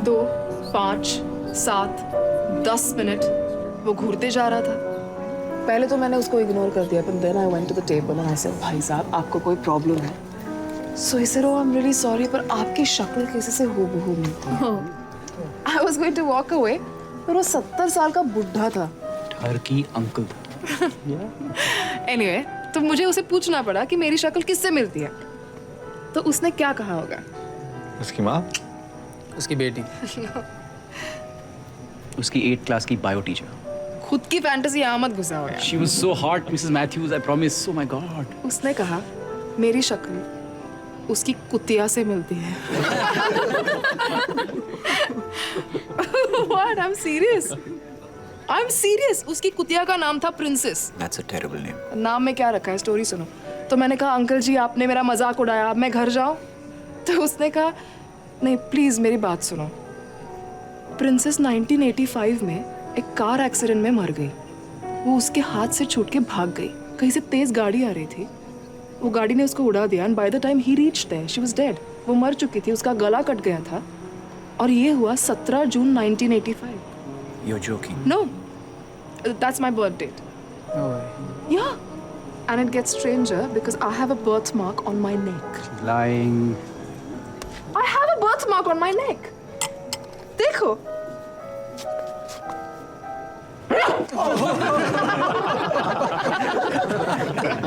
दो, 5, 7, 10 मिनट वो घूरते जा रहा था। पहले तो मैंने उसको इग्नोर कर दिया, but then I went to the table and I said, भाई साहब आपको कोई प्रॉब्लम है? So he said, oh I'm really sorry, पर आपकी शक्ल किसी से हूबहू मिलती है। I was going to walk away, पर वो 70 साल का बुढ़ा था। टर्की अंकल था। Anyway, तो मुझे उसे पूछना पड़ा कि मेरी शक्ल किससे मिलती है। तो उसने क्या कहा होगा? उसकी माँ, उसकी बेटी, उसकी 8th क्लास की बायो टीचर। खुद की फैंटेसी यहाँ मत घुसा हो यार। She was so hot, Mrs. Matthews. I promise. Oh my God. उसने कहा मेरी शक्ल उसकी कुतिया से मिलती है। What? I'm serious. I'm serious. उसकी कुतिया का नाम था princess. That's a terrible name. नाम में क्या रखा है, स्टोरी सुनो। तो मैंने कहा अंकल जी आपने मेरा मजाक उड़ाया, अब मैं घर जाऊं? तो उसने कहा नहीं प्लीज मेरी बात सुनो। प्रिंसेस 1985 में एक कार एक्सीडेंट में मर गई। वो उसके हाथ से छूट के भाग गई। कहीं से तेज गाड़ी आ रही थी, वो गाड़ी ने उसको उड़ा दिया। And by the time he reached there she was dead. वो मर चुकी थी, उसका गला कट गया था। और ये हुआ 17 जून 1985। You're joking. No, that's my birth date. no way. Yeah, and it gets stranger because I have a birthmark on my neck. Lying. I have a birthmark on my neck. देखो।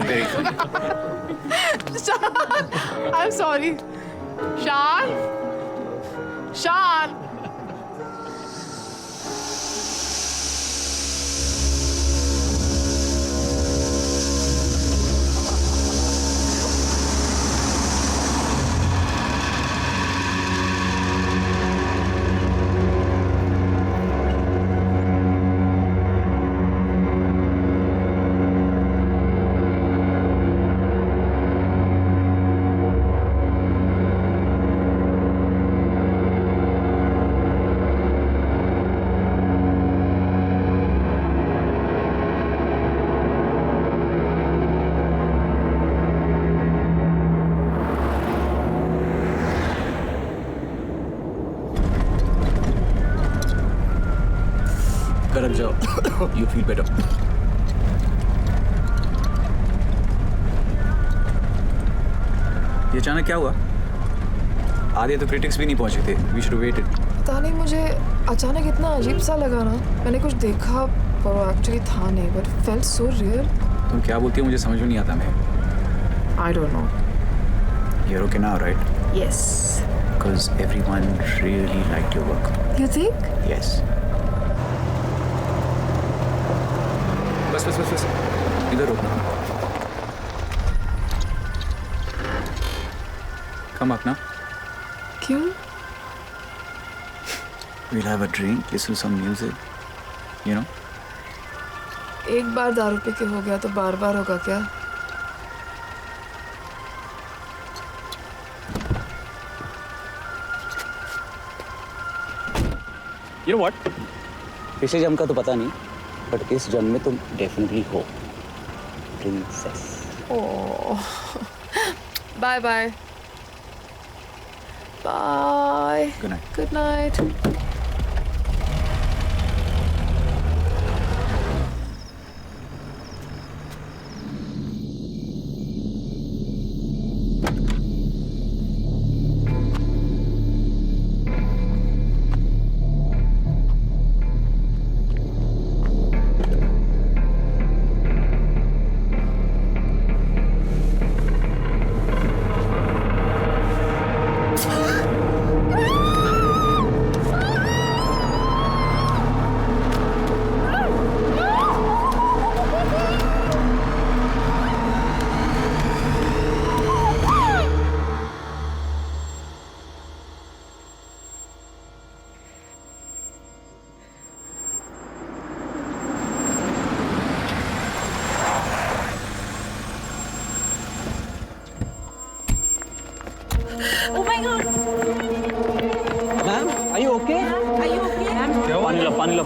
Very funny. I'm sorry. Shan? Shan? Karan jao. You feel better. ये अचानक क्या हुआ? आधे तो critics भी नहीं पहुंचे थे. We should have waited. पता नहीं मुझे अचानक इतना अजीब सा लगा ना। मैंने कुछ देखा पर वो एक्चुअली था नहीं, but it felt so real. तुम क्या बोलती हो मुझे समझ में नहीं आता मैं. I don't know. You're okay now, right? Yes. Because everyone really liked your work. You think? Yes. बस इधर रुकना. Come up now. क्यों? We'll have a drink, listen to some music. You know? एक बार दारू पी के हो गया तो बार बार होगा क्या? You know what? पिछले जन्म का तो पता नहीं, बट इस जन्म में तुम डेफिनेटली हो princess. Oh. Bye bye. Bye. Good night. Good night.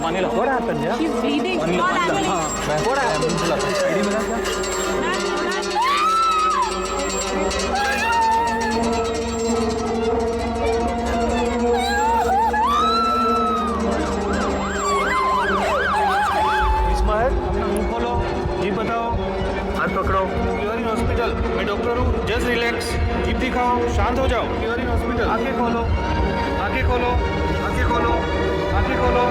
पानी ला। What happened, yeah? She's bleeding. Call ambulance. What happened? Ismail अपना मुंह खोलो, जीप बताओ, हाथ पकड़ो। यू आर इन हॉस्पिटल, मैं डॉक्टर हूँ, जस्ट रिलैक्स। जीप दिखाओ, शांत हो जाओ। You are in hospital. आंखें खोलो, आंखें खोलो, आंखें खोलो, आंखें खोलो।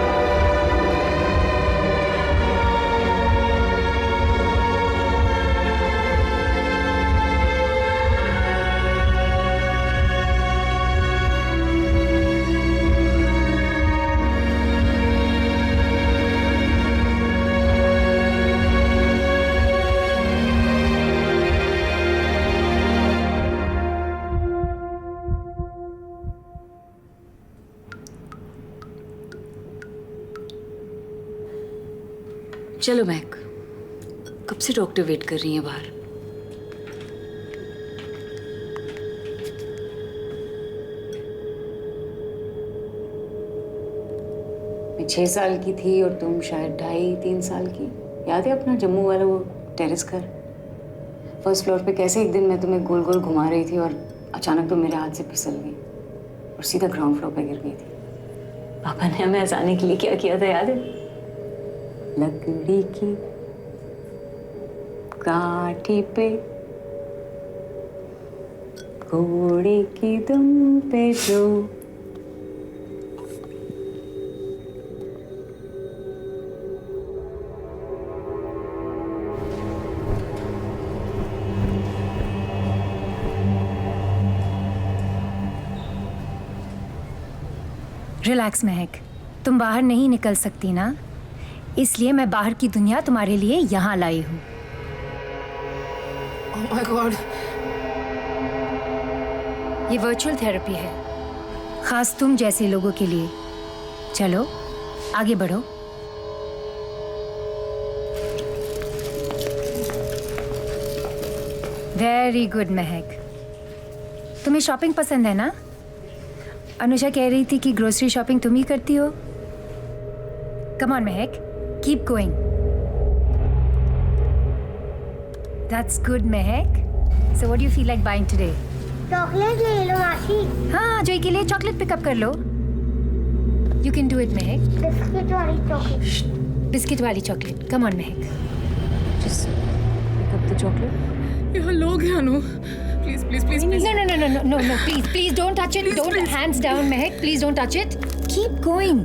चलो महक, कब से डॉक्टर वेट कर रही है बाहर। मैं 6 साल की थी और तुम शायद 2.5-3 साल की। याद है अपना जम्मू वाला वो टेरेस घर? फर्स्ट फ्लोर पे कैसे एक दिन मैं तुम्हें गोल गोल घुमा रही थी और अचानक तुम मेरे हाथ से फिसल गई और सीधा ग्राउंड फ्लोर पे गिर गई थी। पापा ने हमें हंसाने के लिए क्या किया था याद है? लकड़ी की काठी पे घोड़े की दुम पे जो रिलैक्स महक, तुम बाहर नहीं निकल सकती ना, इसलिए मैं बाहर की दुनिया तुम्हारे लिए यहाँ लाई हूँ। Oh my God. ये वर्चुअल थेरेपी है, खास तुम जैसे लोगों के लिए। चलो आगे बढ़ो। वेरी गुड महक, तुम्हें शॉपिंग पसंद है ना? अनुषा कह रही थी कि ग्रोसरी शॉपिंग तुम ही करती हो। कम on Mahak, keep going. That's good Mahak. So what do you feel like buying today? Chocolate ले लो मासी। हाँ, जोई के लिए चॉकलेट पिकअप कर लो। You can do it Mahak. Biscuit वाली चॉकलेट। बिस्किट वाली chocolate. Come on Mahak, just pick up the chocolate. यहाँ लोग हैं Anu, please please please please. No, no, no, no, no, no, no, please don't touch it. Don't, hands down, Mehak. Please don't touch it. Keep going.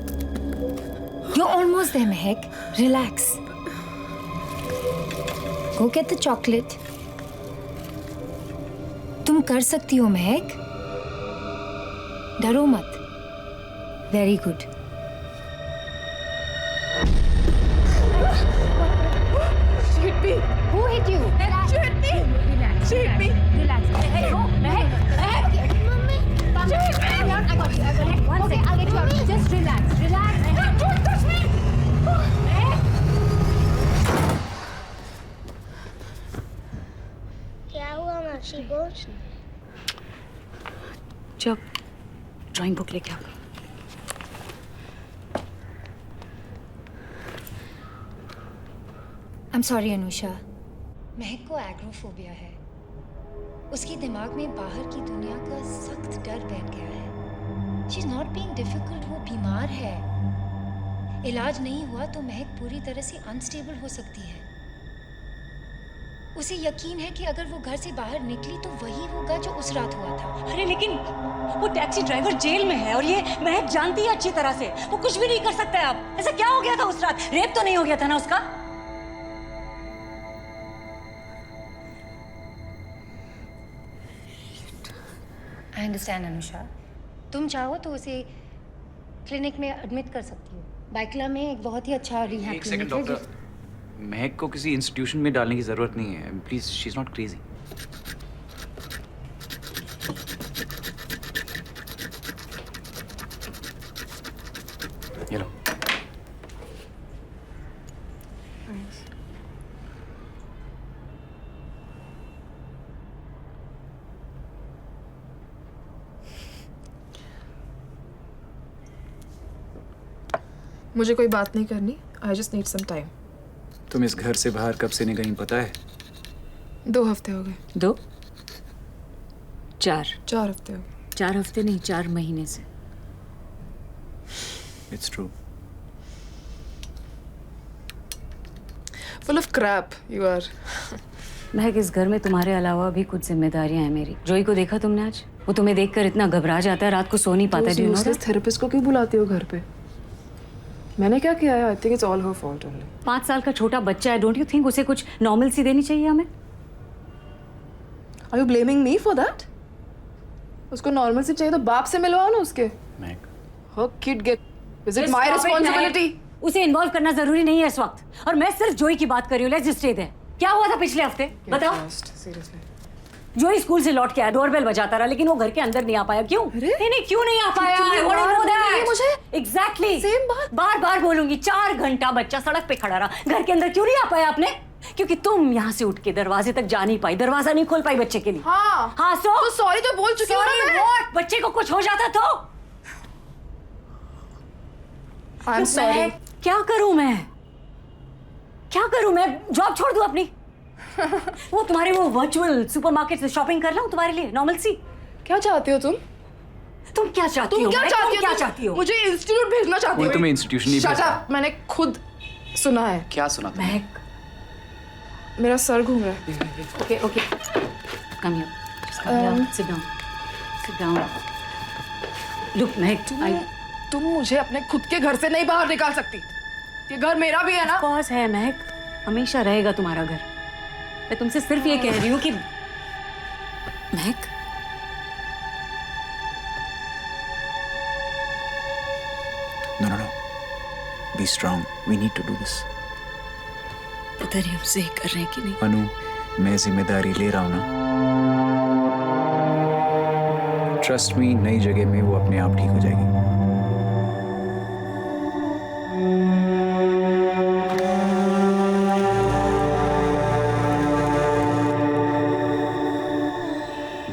You're almost there, Mehak. Relax. Go get the chocolate. तुम कर सकती हो महक, डरो मत। Very good. Hit me. Who hit you? She hit me. Relax. She hit me. Relax. Hey, go, Mehak. Mehak. Mummy Calm down. Calm down. I got you. I got you. One second. I'll get you out. Just relax. Relax. Don't touch me. क्या हुआ मासी को? जब drawing book लेके आओ। I'm sorry Anusha, महक को agoraphobia है। उसके दिमाग में बाहर की दुनिया का सख्त डर बैठ गया है। She's not being difficult, वो बीमार है। इलाज नहीं हुआ तो महक पूरी तरह से अनस्टेबल हो सकती है। उसे यकीन है कि अगर वो घर से बाहर निकली तो वही होगा जो उस रात हुआ था। अरे लेकिन वो टैक्सी ड्राइवर जेल में है और ये महक जानती है अच्छी तरह से। वो कुछ भी नहीं कर सकता है अब। ऐसा क्या हो गया था उस रात? रेप तो नहीं हो गया था ना उसका? आई अंडरस्टैंड अनुषा, तुम चाहो तो उसे क्लिनिक में एडमिट कर सकती हो। बाइकला में एक बहुत ही अच्छा रिहैब एक सेकंड क्लिनिक है। डॉक्टर, महक को किसी इंस्टीट्यूशन में डालने की जरूरत नहीं है। Please, she is not crazy. ये लो। मुझे कोई बात नहीं करनी. I just need some time. तुम इस घर से बाहर कब से नहीं गई पता है? 2 हफ्ते हो गए. 2 4 4 हफ्ते हो गए. 4 हफ्ते नहीं, 4 महीने से. It's true. Full of crap you are. महक, इस घर में तुम्हारे अलावा भी कुछ जिम्मेदारियां हैं मेरी. जोई को देखा तुमने आज? वो तुम्हें देखकर इतना घबरा जाता है, रात को सो नहीं पाता. उस useless therapist को क्यों बुलाती हो घर पे? मैंने क्या किया है? I think it's all her fault only. 5 साल का छोटा बच्चा है. डोंट यू थिंक उसे कुछ नॉर्मल सी देनी चाहिए हमें? Are you blaming me for that? उसको नॉर्मल से चाहिए तो बाप से मिलवाओ ना उसके. महक, Her kid get. Is it Just my stop it, responsibility? महक. उसे इन्वॉल्व करना जरूरी नहीं है इस वक्त. और मैं सिर्फ जोई की बात कर रही हूँ. Let's just stay there. क्या हुआ था पिछले हफ्ते? बताओ. Seriously. जोई स्कूल से लौट के आया, डोरबेल बजाता रहा, लेकिन वो घर के अंदर नहीं आ पाया. क्यों? नहीं, क्यों नहीं आ पाया? कितनी I want to bar know that. बोलेंगी मुझे? Exactly. Same बात. बार बार बोलूंगी. 4 घंटा बच्चा सड़क पे खड़ा रहा, घर के अंदर क्यों नहीं आ पाया आपने? क्योंकि तुम यहाँ से उठ के दरवाजे तक जा नहीं पाई, दरवाजा नहीं खोल पाई बच्चे के लिए. हाँ. हाँ, तो सॉरी तो बोल चुकी हूँ ना मैं. What? बच्चे को कुछ हो जाता तो? I'm sorry. मैं क्या करूं मैं? क्या करूं मैं? जॉब छोड़ दूं अपनी? वो तुम्हारे वो वर्चुअल सुपरमार्केट से शॉपिंग कर लाऊं तुम्हारे लिए नॉर्मल सी? क्या चाहते हो तुम? तुम क्या चाहती हो? तुम क्या मैं? चाहती तुम हो? क्या चाहती हो? मुझे इंस्टीट्यूट भेजना चाहती हो? कोई तुम्हें इंस्टीट्यूशन नहीं Shut भेजता. up. मैंने खुद सुना है. क्या सुना तुमने? महक, मेरा सर घूम रहा है. okay, okay. Come here. Just come here. Sit down. Sit down. Look, महक, तुम मुझे अपने खुद के घर से नहीं बाहर निकाल सकती. ये घर मेरा भी है ना. कॉज है महक, हमेशा रहेगा तुम्हारा घर. मैं तुमसे सिर्फ ये कह रही हूँ कि महक, No. Be strong. We need to do this. पता नहीं हम सही कर रहे हैं कि नहीं. अनु, मैं जिम्मेदारी ले रहा हूँ ना. ट्रस्ट मी, नई जगह में वो अपने आप ठीक हो जाएगी.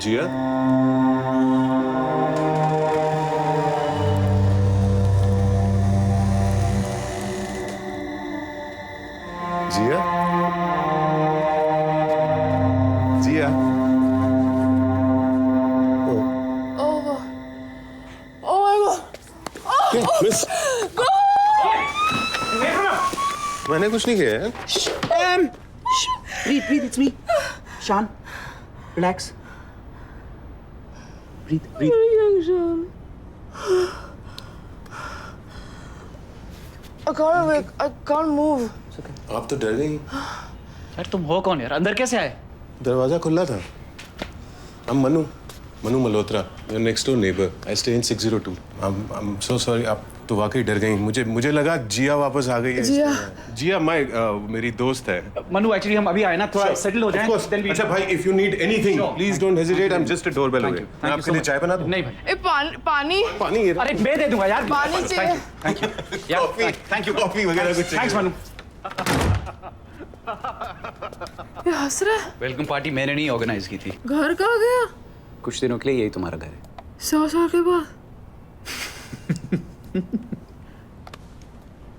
जिया, जिया, जिया. मिस, मैंने कुछ नहीं किया है. Breathe, it's me. Shan, relax. Breathe. I can't wake. I can't move. आप तो डर गई. यार तुम हो कौन यार? अंदर कैसे आए? दरवाजा खुला था. I'm Manu Malhotra, your next door neighbor. I stay in 602. I'm so sorry. आप तो वाकई डर गई. मुझे लगा जिया वापस आ गई है. जिया मेरी दोस्त है. मनु, एक्चुअली हम अभी आए ना, थोड़ा सेटल हो जाएं. Of course. अच्छा भाई, if you need anything, please don't hesitate. I'm just a doorbell away. मैं आपके लिए चाय बना दूं? नहीं भाई. ए पानी. पानी ये. अरे मैं दे दूंगा यार. पानी चाहिए. Thank you. Thank you. Coffee वगैरह कुछ चाहिए. थैंक्स मनु. ये हंस रहा है. वेलकम पार्टी मैंने नहीं ऑर्गेनाइज की थी. घर कहाँ गया? कुछ दिनों के लिए यही तुम्हारा घर है. 100 साल के बाद.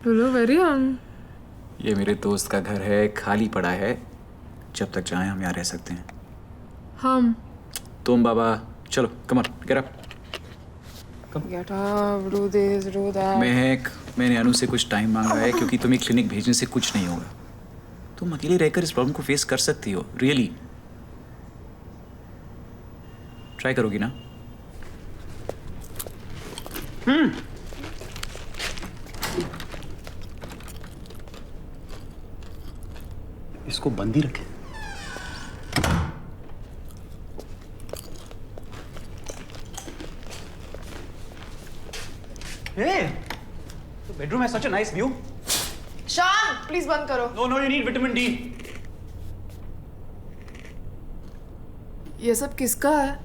हेलो वेरी ये मेरे दोस्त का घर है, खाली पड़ा है. जब तक चाहें हम यहाँ रह सकते हैं. हम. तुम बाबा चलो, come on, get up. Get up, do this, do that. महक, मैंने अनु से कुछ टाइम मांगा है क्योंकि तुम्हें क्लिनिक भेजने से कुछ नहीं होगा. तुम अकेले रहकर इस प्रॉब्लम को फेस कर सकती हो. रियली ट्राई करोगी ना? इसको बंद ही रखें. Hey, the bedroom has such a nice view. शान, प्लीज बंद करो. No, you need vitamin D. ये सब किसका है?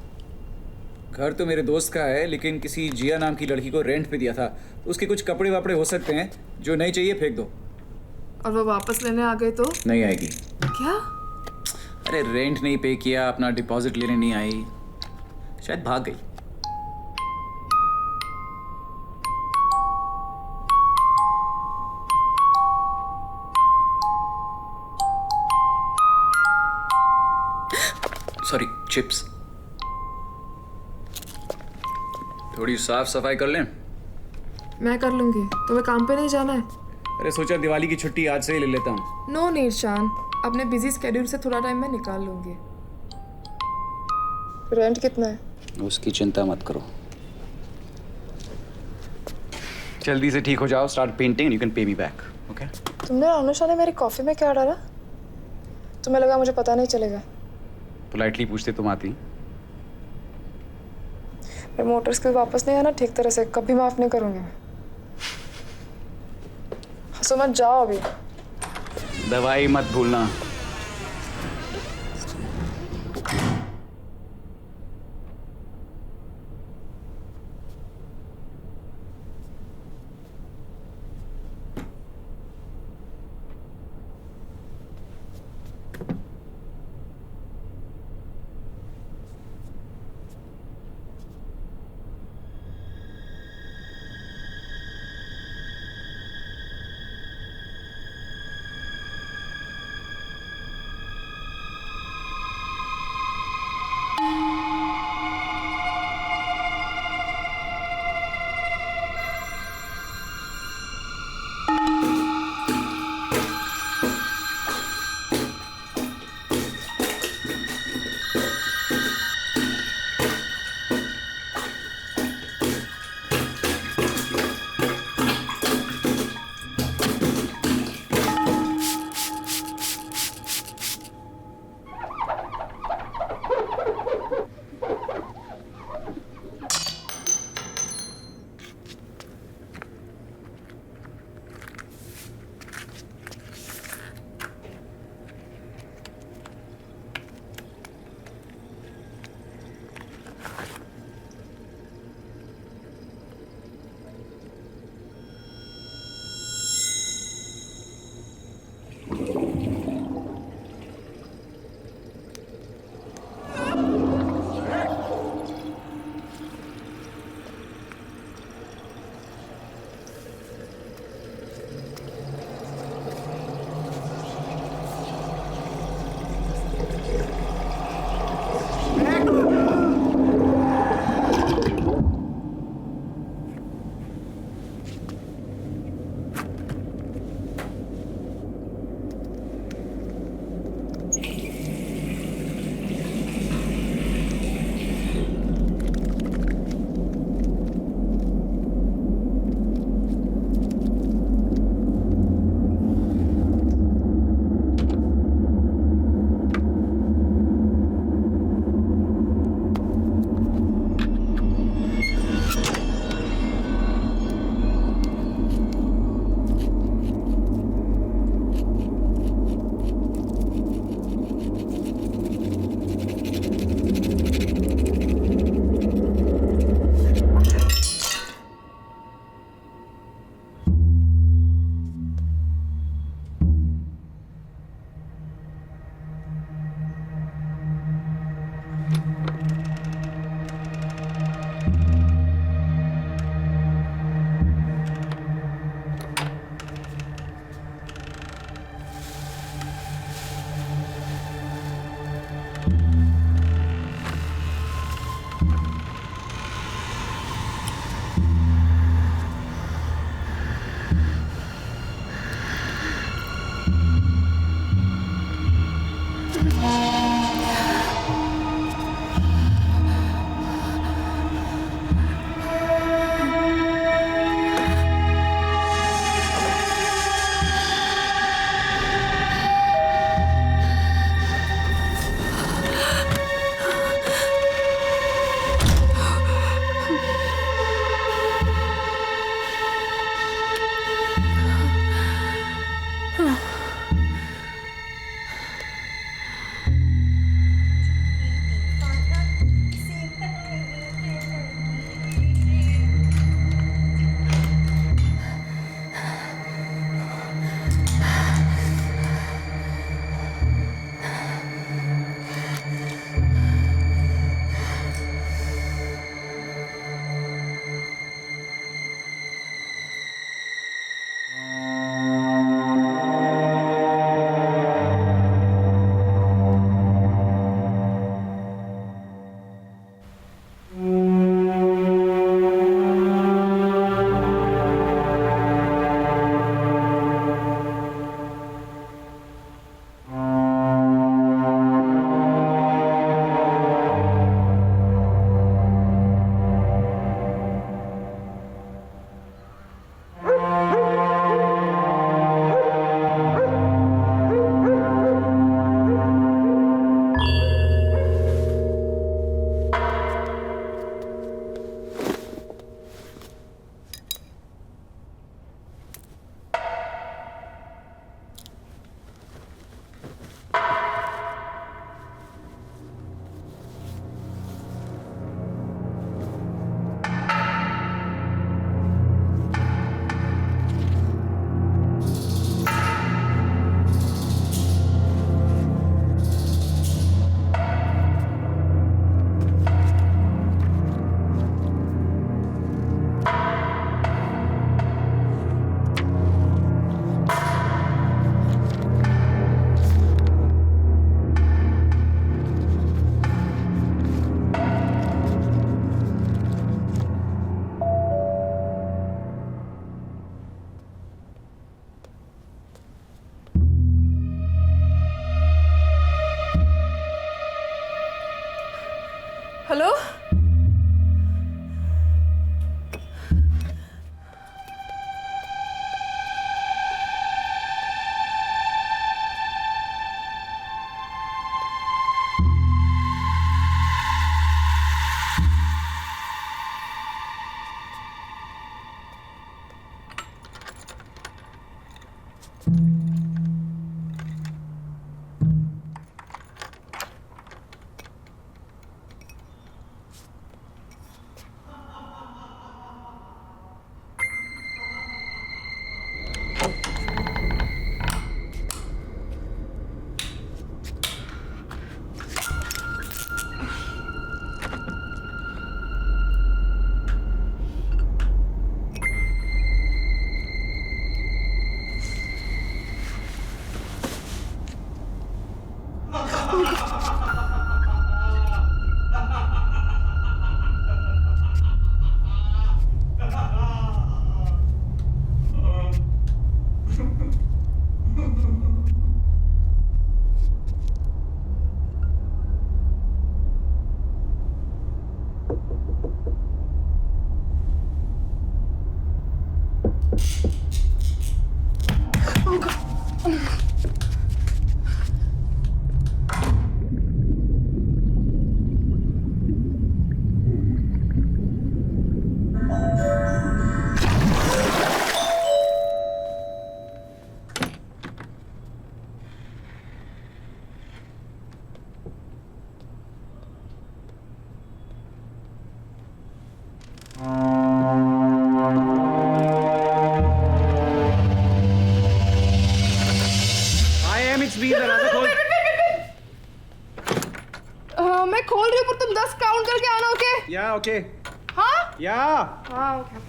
घर तो मेरे दोस्त का है, लेकिन किसी जिया नाम की लड़की को रेंट पे दिया था. उसके कुछ कपड़े वापड़े हो सकते हैं. जो नहीं चाहिए फेंक दो. और वो वापस लेने आ गए तो? नहीं आएगी. क्या? अरे रेंट नहीं पे किया, अपना डिपॉजिट लेने नहीं आई, शायद भाग गई. Sorry chips. थोड़ी साफ सफाई कर लें। मैं कर लूंगी, तुम्हें काम पे नहीं जाना है? अरे सोचा दिवाली की छुट्टी आज से ही ले लेता हूँ। नो नीड शान, अपने बिजी स्केड्यूल से थोड़ा टाइम मैं निकाल लूंगी। रेंट कितना है? उसकी चिंता मत करो। जल्दी से ठीक हो जाओ, start painting, you can pay me back, okay? तुमने अनुषा ने मेरी कॉफी में क्या डाला? तुम्हें लगा मुझे पता नहीं चलेगा? पोलाइटली पूछते तुम आती। मेरे मोटर स्किल वापस नहीं आना ठीक तरह से, कभी माफ नहीं करूंगी मैं। हंसो मत, जाओ अभी। दवाई मत भूलना। damn, it's me, दरवाजा खोल. मैं खोल रही हूँ पर तुम 10 काउंट करके आना, ओके? Yeah, okay. हाँ? Yeah. हाँ, ओके.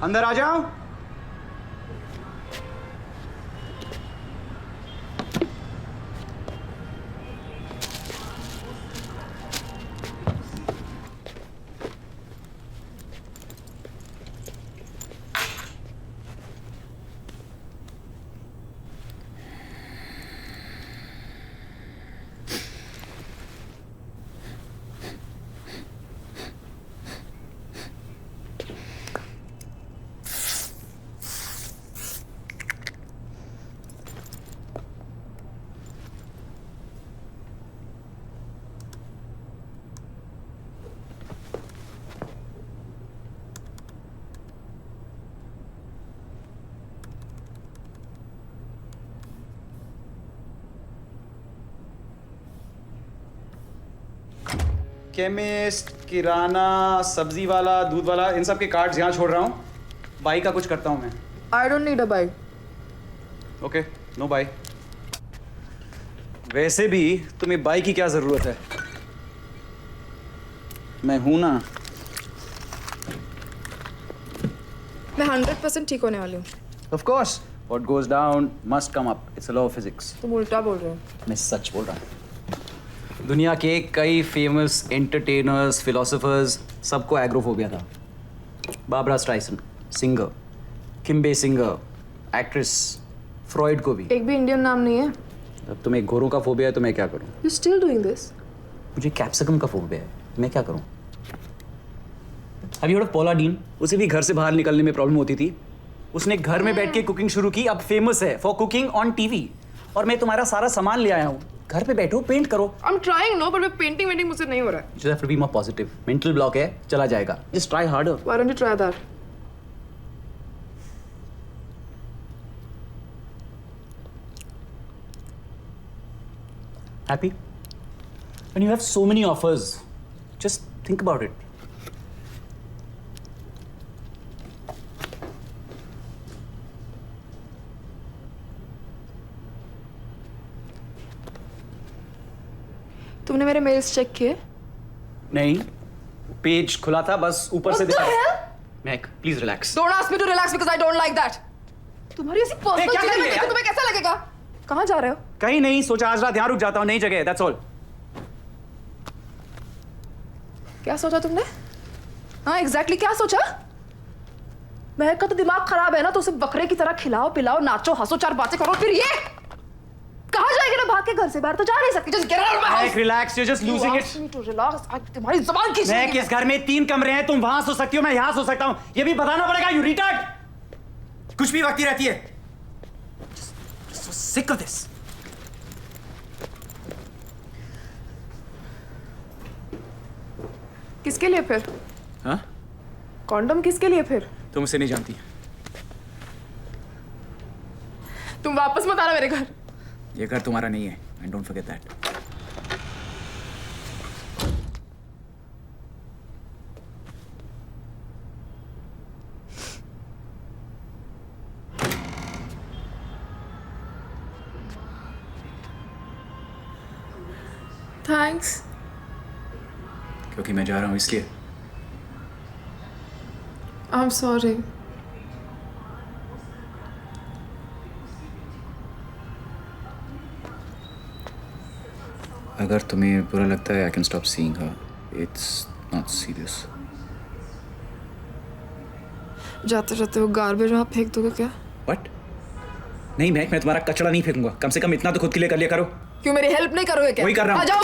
अंदर आ जाओ. केमिस्ट, किराना, सब्जी वाला, दूध वाला, इन सब के कार्ड्स यहाँ छोड़ रहा हूँ. बाई का कुछ करता हूँ मैं. I don't need a bite. Okay, no bye. वैसे भी तुम्हें बाई की क्या जरूरत है? मैं हूं ना. मैं 100% ठीक होने वाली हूँ. Of course, what goes down must come up. It's a law of physics. तुम उल्टा बोल रहे हो. मैं सच बोल रहा हूँ. दुनिया के कई फेमस एंटरटेनर्स, फिलोसोफर्स, सबको एग्रोफोबिया था. Barbra Streisand, singer, Kim Basinger, actress, Freud को भी. एक भी इंडियन नाम नहीं है. अब तुम्हें घोरों का फोबिया है तो मैं क्या करूं? You still doing this? मुझे कैप्सिकम का फोबिया है, मैं क्या करूं? Have you heard of Paula Deen? उसे भी घर से बाहर निकलने में प्रॉब्लम होती थी. उसने घर में बैठ के कुकिंग शुरू की, अब फेमस है फॉर कुकिंग ऑन टीवी. और मैं तुम्हारा सारा सामान ले आया हूँ. घर पे बैठो, पेंट करो. I'm trying, no, but painting मुझसे नहीं हो रहा है. You just have to be more positive. Mental block है, चला जाएगा. Just try harder. Why don't you try that? Happy? When you have so many offers, just think about it. तुमने मेरे मेल्स चेक किए? नहीं, पेज खुला था, बस ऊपर से दिखा. Mac, please relax. Don't ask me to relax because I don't like that. तुम्हारी ऐसी पर्सनल क्या कर चीजें रही है देख के यार? तुम्हें कैसा लगेगा? कहाँ जा रहे हो? कहीं नहीं, सोचा आज रात यहाँ रुक जाता हूँ, नई जगह है, that's all. क्या सोचा तुमने? हाँ, एग्जैक्टली क्या सोचा? महक का तो दिमाग खराब है ना, तो उसे बकरे की तरह खिलाओ पिलाओ, नाचो हंसो, 4 बातें करो, फिर ये कहाँ जाएगी ना? भाग के घर से बाहर तो जा नहीं सकती. Just get out of my house. Mac, relax, you're just losing it. You asked me to relax. तुम्हारी जुबान खींच मैं किस घर में 3 कमरे हैं, तुम वहां सो सकती हो, मैं यहाँ सो सकता हूँ. ये भी बताना पड़ेगा, you retard. कुछ भी वक्ती रहती है. So sick of this. किसके लिए फिर? हाँ? कॉन्डम किसके लिए फिर? तुम उसे नहीं जानती. तुम वापस मत आना मेरे घर. ये घर तुम्हारा नहीं है. And don't forget that. Thanks. क्योंकि मैं जा रहा हूँ इसलिए. I am sorry. अगर तुम्हें बुरा लगता है, I can stop seeing her. It's not serious. जाते जाते वो गार्बेज वहाँ फेंक दोगे क्या? What? नहीं महक, मैं तुम्हारा कचरा नहीं फेंकूंगा. कम से कम इतना तो खुद के लिए कर लिया करो. क्यों मेरी हेल्प नहीं करोगे क्या? वही कर रहा हूँ. आ जाओ.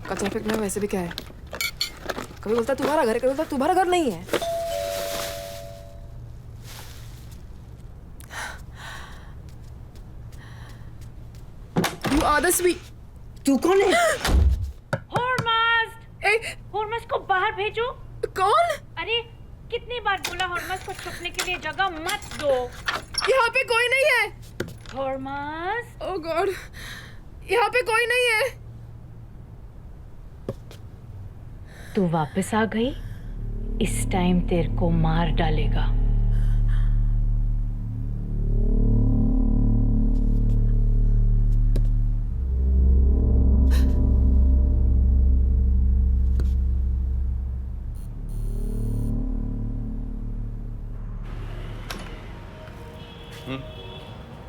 कचरा फेंकने में वैसे भी क्या है? कभी बोलता है तुम्हारा घर है, कभी बोलता है तुम्हारा घर नहीं है. You are the sweet. तू कौन है? हॉर्मस को बाहर भेजो. कौन? अरे कितनी बार बोला हॉर्मस को छुपने के लिए जगह मत दो. यहाँ पे कोई नहीं है. हॉर्मस. ओह गॉड, यहाँ पे कोई नहीं है. तू वापस आ गई, इस टाइम तेरे को मार डालेगा।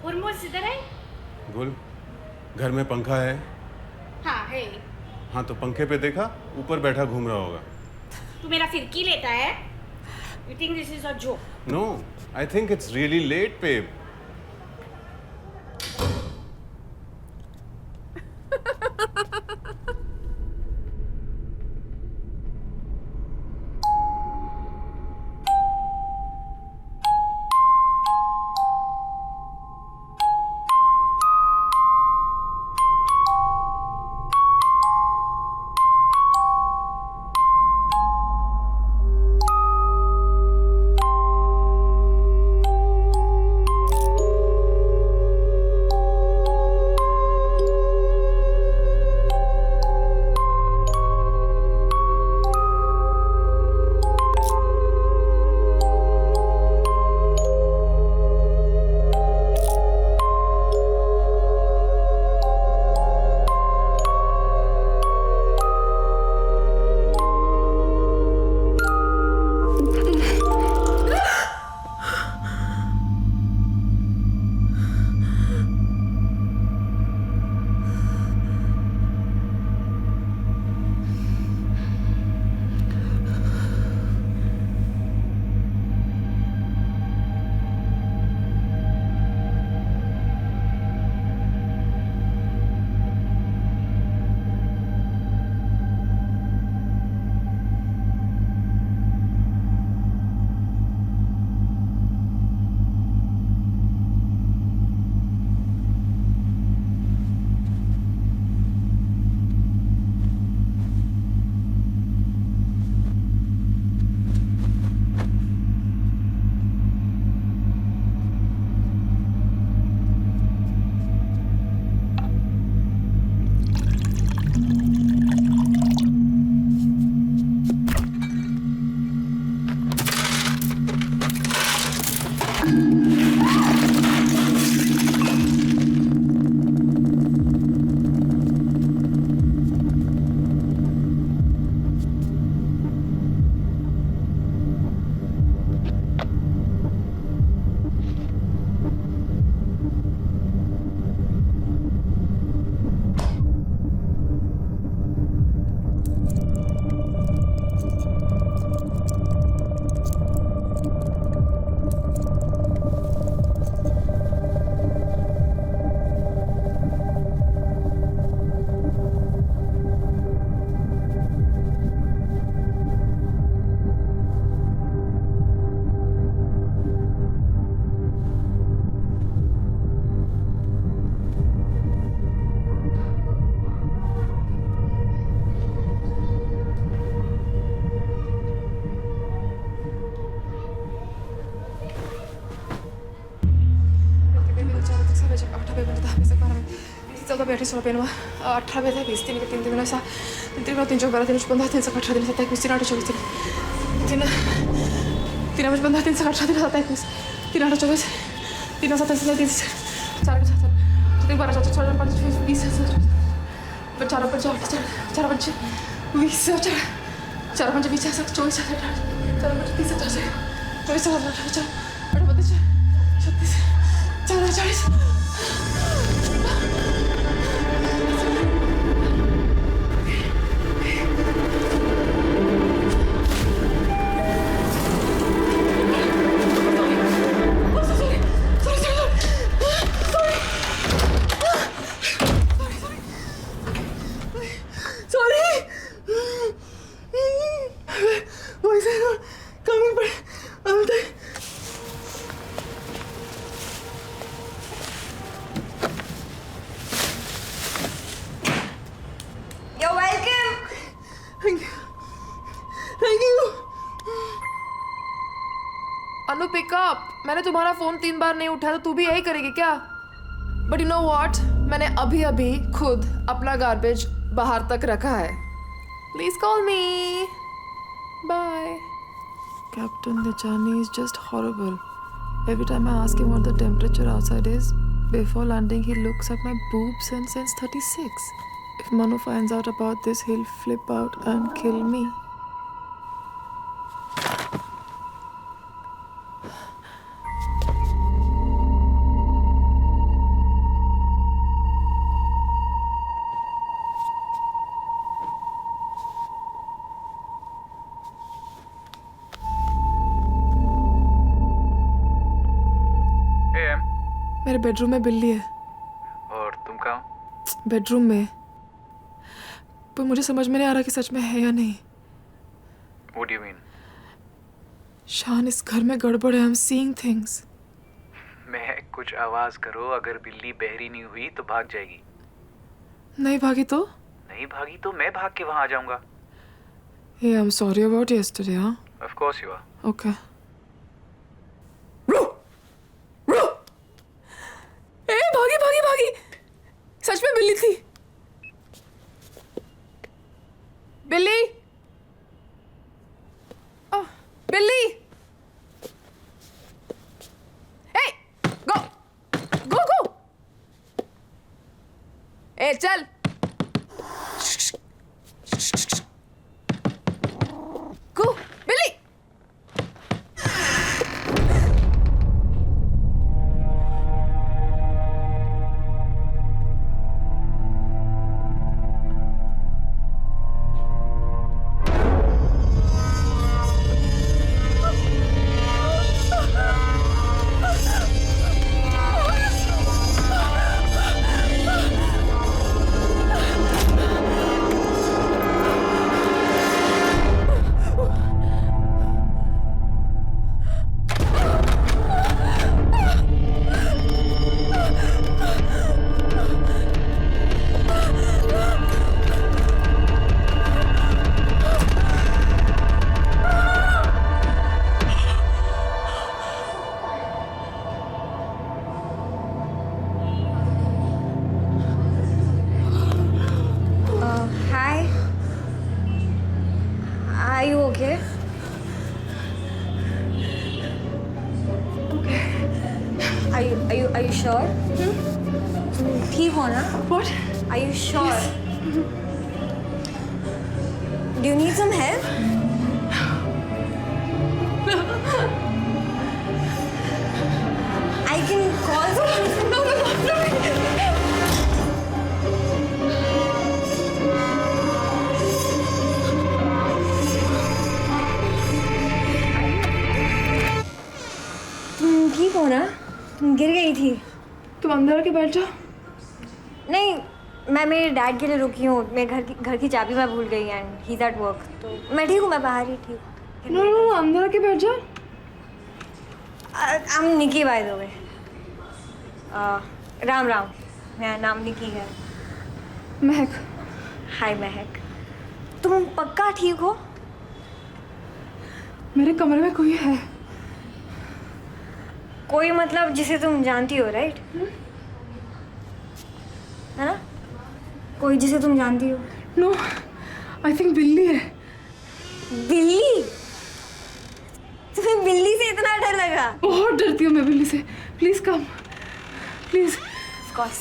हुर्मुस इधर है? बोल, घर में पंखा है? हाँ है। हाँ तो पंखे पे देखा, ऊपर बैठा घूम रहा होगा। तू मेरा फिरकी लेता है? You think this is a joke? No, I think it's really late, babe. चौदह बैठे 16 पेन 18 20 20 3 3 3 सा 3 3 3 12 3 15 3 18 दिन 27 3 8 24 3 3 15 3 18 दिन 27 3 8 24 3 27 30 4 3 12 4 4 5 20 4 5 4 5 20 4 5 20 24 4 5 30 24 4 36 अनु पिकअप। मैंने तुम्हारा फोन 3 बार नहीं उठाया तो तू भी यही करेगी क्या? बट यू नो व्हाट, मैंने अभी अभी खुद अपना गार्बेज बाहर तक रखा है। Please call me. Bye. Captain Lichani is just horrible. Every time I ask him what the temperature outside is, before landing he looks at my boobs and says 36. If Manu finds out about this, he'll flip out and kill me. मेरे bedroom में बिल्ली है। और तुम कहाँ? Bedroom में। पर मुझे समझ में नहीं आ रहा कि सच में है या नहीं। What do you mean? शान, इस घर में गड़बड़ है। I'm seeing things. मैं कुछ आवाज करो, अगर बिल्ली बहरी नहीं हुई तो भाग जाएगी। नहीं भागी तो? नहीं भागी तो मैं भाग के वहां आ जाऊंगा। Hey, I'm sorry about yesterday, huh? Of course you are. Okay. ए, भागी भागी भागी। सच में बिल्ली थी। बिल्ली। बिल्ली। ए, गो गो गो। ए, चल। गो बिल्ली। Hi. Are you okay? Okay. Are you sure? ठीक हो ना? What? Are you sure? Do you need some help? I can call someone. No. तुम ठीक हो ना? तुम गिर गई थी। तुम अंदर आके बैठ जाओ। नहीं, मैं मेरे डैड के लिए रुकी हूँ। मैं घर की चाबी मैं भूल गई and he is at work. तो मैं ठीक हूँ, मैं बाहर ही ठीक हूँ। नो, अंदर आके बैठ जाओ। I am Nikki by the way. Ram Ram. मेरा नाम निकी है। महक। हाय महक। तुम पक्का ठीक हो? मेरे कमरे में कोई है। कोई मतलब जिसे तुम जानती हो, राइट? है ना? कोई जिसे तुम जानती हो? नो, आई थिंक बिल्ली है। बिल्ली? तुम्हें बिल्ली से इतना डर लगा? बहुत डरती हूँ मैं बिल्ली से। Please come, please. Of course.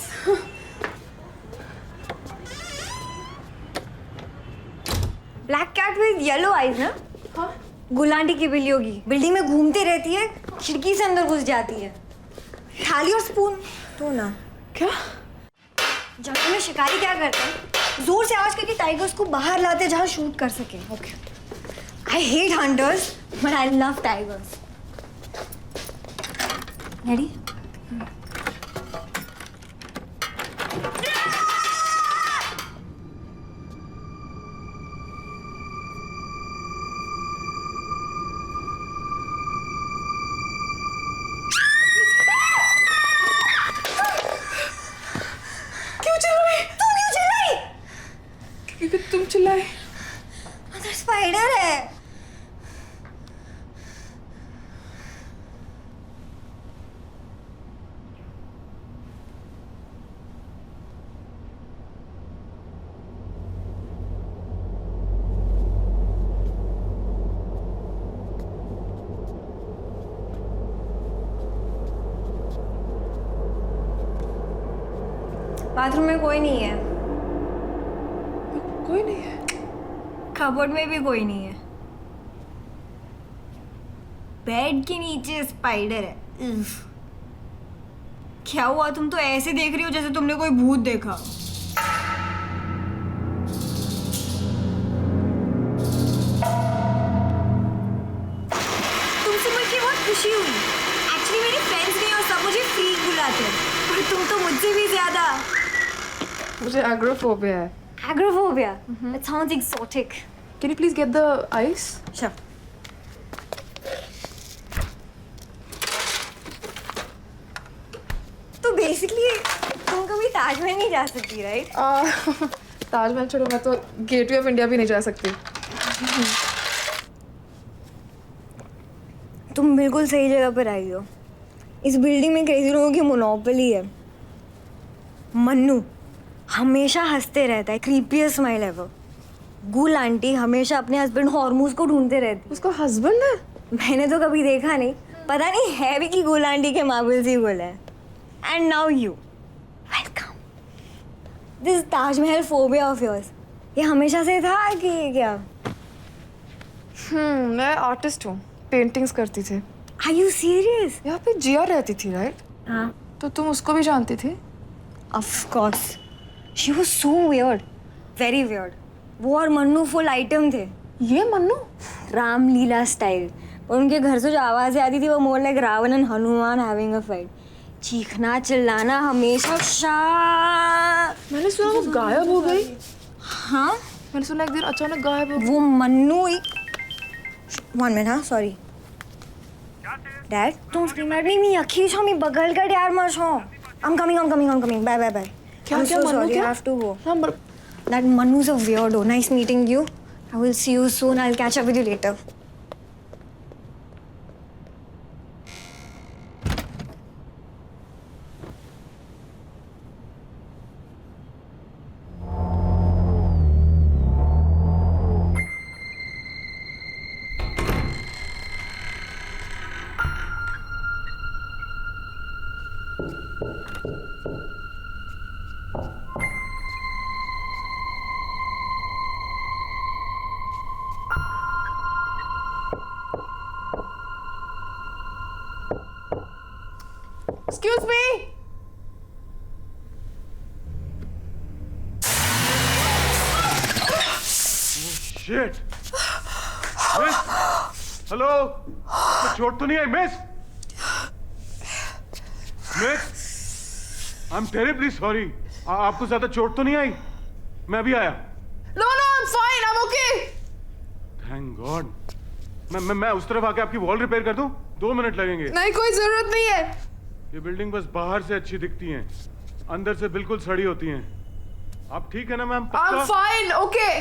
Black cat with yellow eyes ना? हाँ। गुलांडी की बिल्ली होगी। बिल्डिंग में घूमती रहती है, खिड़की से अंदर घुस जाती है। थाली और स्पून तो ना। क्या? जंगल में शिकारी क्या करते हैं? जोर से आवाज करके टाइगर्स को बाहर लाते जहाँ शूट कर सके। Okay. I hate hunters but I love tigers. Ready? तुम चिल्लाए। अंदर स्पाइडर है। बाथरूम में कोई नहीं है, कोई नहीं है। कबोर्ड में भी कोई नहीं है, बेड के नीचे स्पाइडर है। उफ। क्या हुआ, तुम तो ऐसे देख रही हो जैसे तुमने कोई भूत देखा। तुमसे मिलके बहुत खुशी हुई। एक्चुअली मेरे फ्रेंड्स नहीं और सब मुझे फ्रीक बुलाते हैं, पर तुम तो मुझसे भी ज्यादा। मुझे एग्रोफोबिया है। Agoraphobia? That sounds exotic. Can you please get the ice? Sure. तो बेसिकली तुम कभी ताजमहल नहीं जा सकती, राइट? ताजमहल छोड़ो, मैं तो गेटवे ऑफ इंडिया भी नहीं जा सकती। तुम बिल्कुल सही जगह पर आई हो। इस बिल्डिंग में क्रेजी लोगों की मोनोपोली है। मन्नू हमेशा हंसते रहता है, क्रीपीएस्ट स्माइल एवर। गुल आंटी हमेशा अपने हस्बैंड हॉर्मूज को ढूंढते रहती। उसको हस्बैंड है? मैंने तो कभी देखा नहीं, पता नहीं है भी कि गुल आंटी के मार्बल्स ही गुल है। And now you, welcome. This Taj Mahal phobia of yours, ये हमेशा से था कि क्या? मैं आर्टिस्ट हूँ, पेंटिंग्स करती थी। Are you serious? यहाँ पे जिया रहती थी, राइट? हाँ। तो तुम उसको भी जानती थी? Of course. She was so weird. Very weird. वो और मन्नू फुल आइटम थे। ये मन्नू? रामलीला स्टाइल। और उनके घर से जो आवाज़ें आती थी वो more like Ravan and Hanuman having a fight. चीखना चिल्लाना हमेशा मैंने सुना वो गायब हो गई। हाँ, मैंने सुना एक दिन अचानक गायब हो गई। वो मन्नू ही। 1 minute, हाँ, सॉरी डैड, तुम स्क्रीम एट मी अखी छो मी बगल कर यार मत छो। I'm coming. Bye. क्या I'm क्या so मन्नू sorry, क्या? I have to go. हाँ, That Manu's a weirdo. Nice meeting you. I will see you soon. I'll catch up with you later. Excuse me. Shit. Miss, hello, तो चोट तो नहीं I miss? Miss, I am terribly sorry. आपको ज्यादा चोट तो नहीं आई? मैं अभी आया। No, I'm fine. I'm okay. Thank God. मैं उस तरफ आके आपकी वॉल रिपेयर कर दूं? 2 मिनट लगेंगे। नहीं, कोई जरूरत नहीं है। ये बिल्डिंग बस बाहर से अच्छी दिखती हैं, अंदर से बिल्कुल सड़ी होती हैं। आप ठीक है ना मैम? I'm fine. Okay.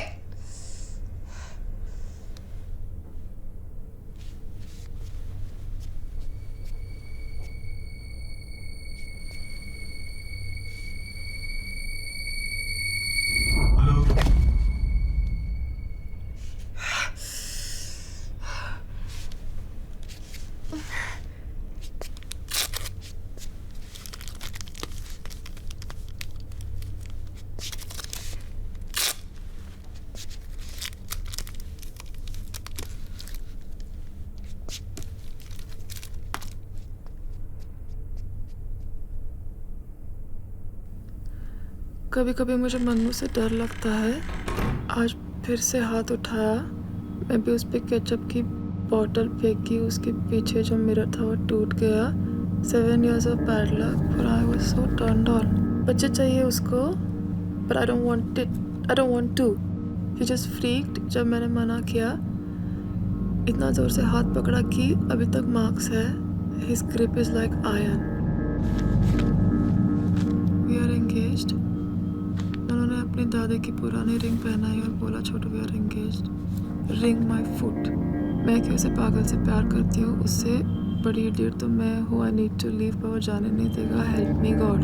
कभी कभी मुझे मन्नू से डर लगता है। आज फिर से हाथ उठाया, मैं भी उस पर केचप की बॉटल फेंकी। उसके पीछे जो मिरर था वो टूट गया। 7 years of bad luck, but I was so turned on. बच्चे चाहिए उसको, but I don't want it. I don't want to. He just freaked जब मैंने मना किया। इतना जोर से हाथ पकड़ा कि अभी तक मार्क्स है। His grip is like iron. We are engaged. उन्होंने अपने दादे की पुरानी रिंग पहनाई और बोला, Chhotu we are engaged. Ring my foot. मैं क्यों से पागल से प्यार करती हूँ, उससे बड़ी इडियट तो मैं हूँ। आई नीड टू लीव, पर वो जाने नहीं देगा। Help me God.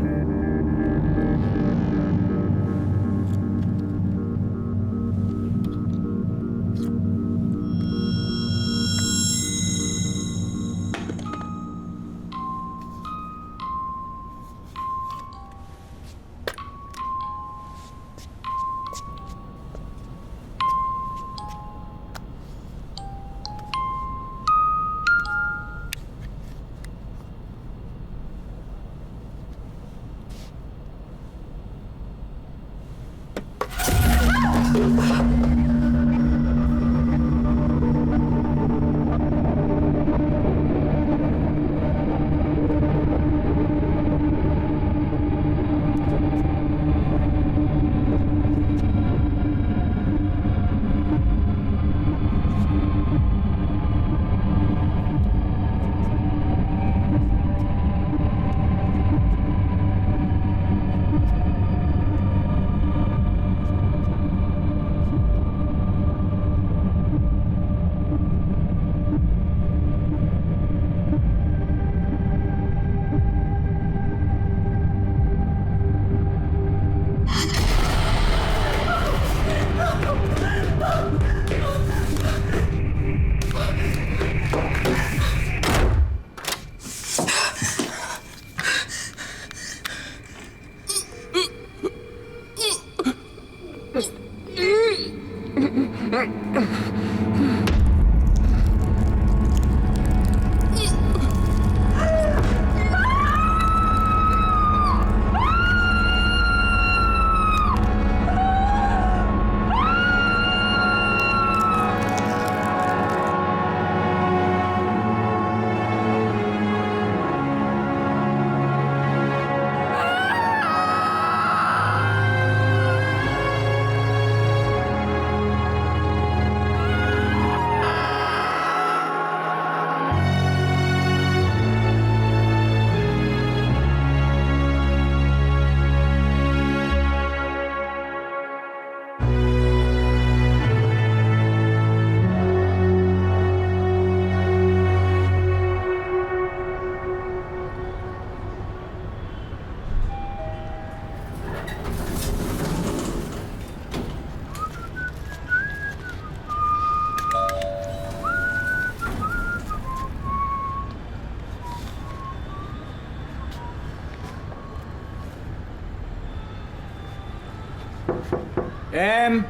Um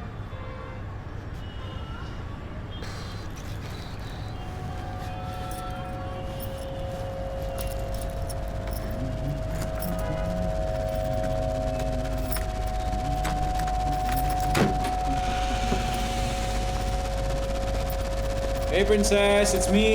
Hey princess, it's me.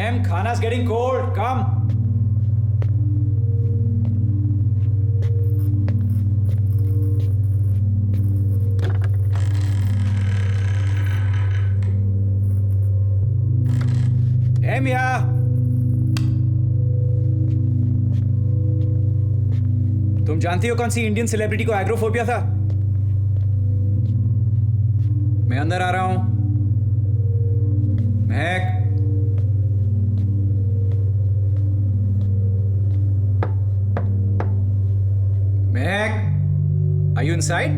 Em, khana's getting cold. Come. Em yeah. तुम जानती हो कौन सी इंडियन सेलिब्रिटी को एग्रोफोबिया था? मैं अंदर आ रहा हूं। Mahak, Mahak, are you inside?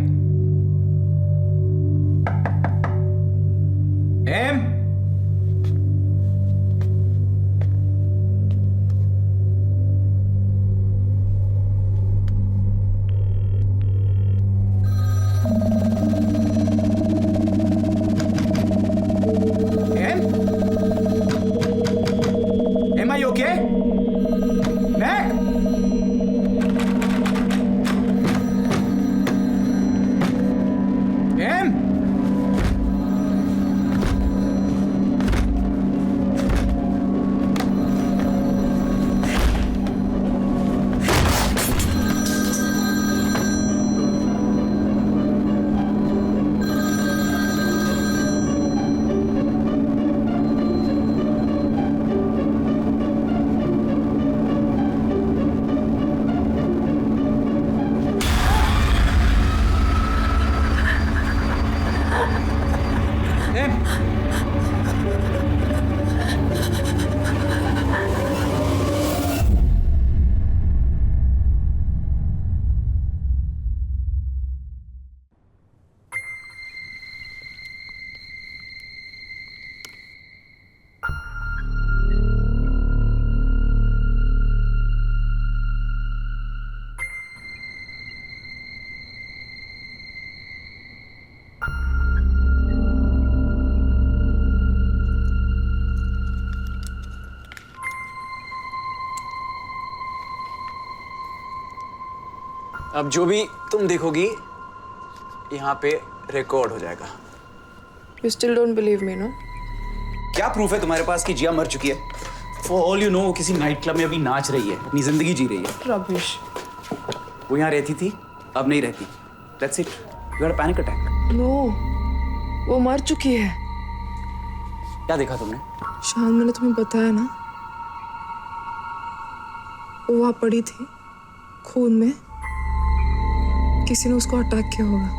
Um, Am I okay? Mac? Em? अब जो भी तुम देखोगी यहाँ पे रिकॉर्ड हो जाएगा। You still don't believe me, no? क्या प्रूफ है तुम्हारे पास कि जिया मर चुकी है? For all you know, वो किसी नाइट क्लब में अभी नाच रही है, अपनी जिंदगी जी रही है। Rubbish. वो यहाँ रहती थी, अब नहीं रहती। That's it. You had a panic attack. No, वो मर चुकी है। क्या देखा तुमने? शान, मैंने तुम्हें बताया ना, वो वहाँ पड़ी थी, खून में। किसी ने उसको अटैक किया होगा।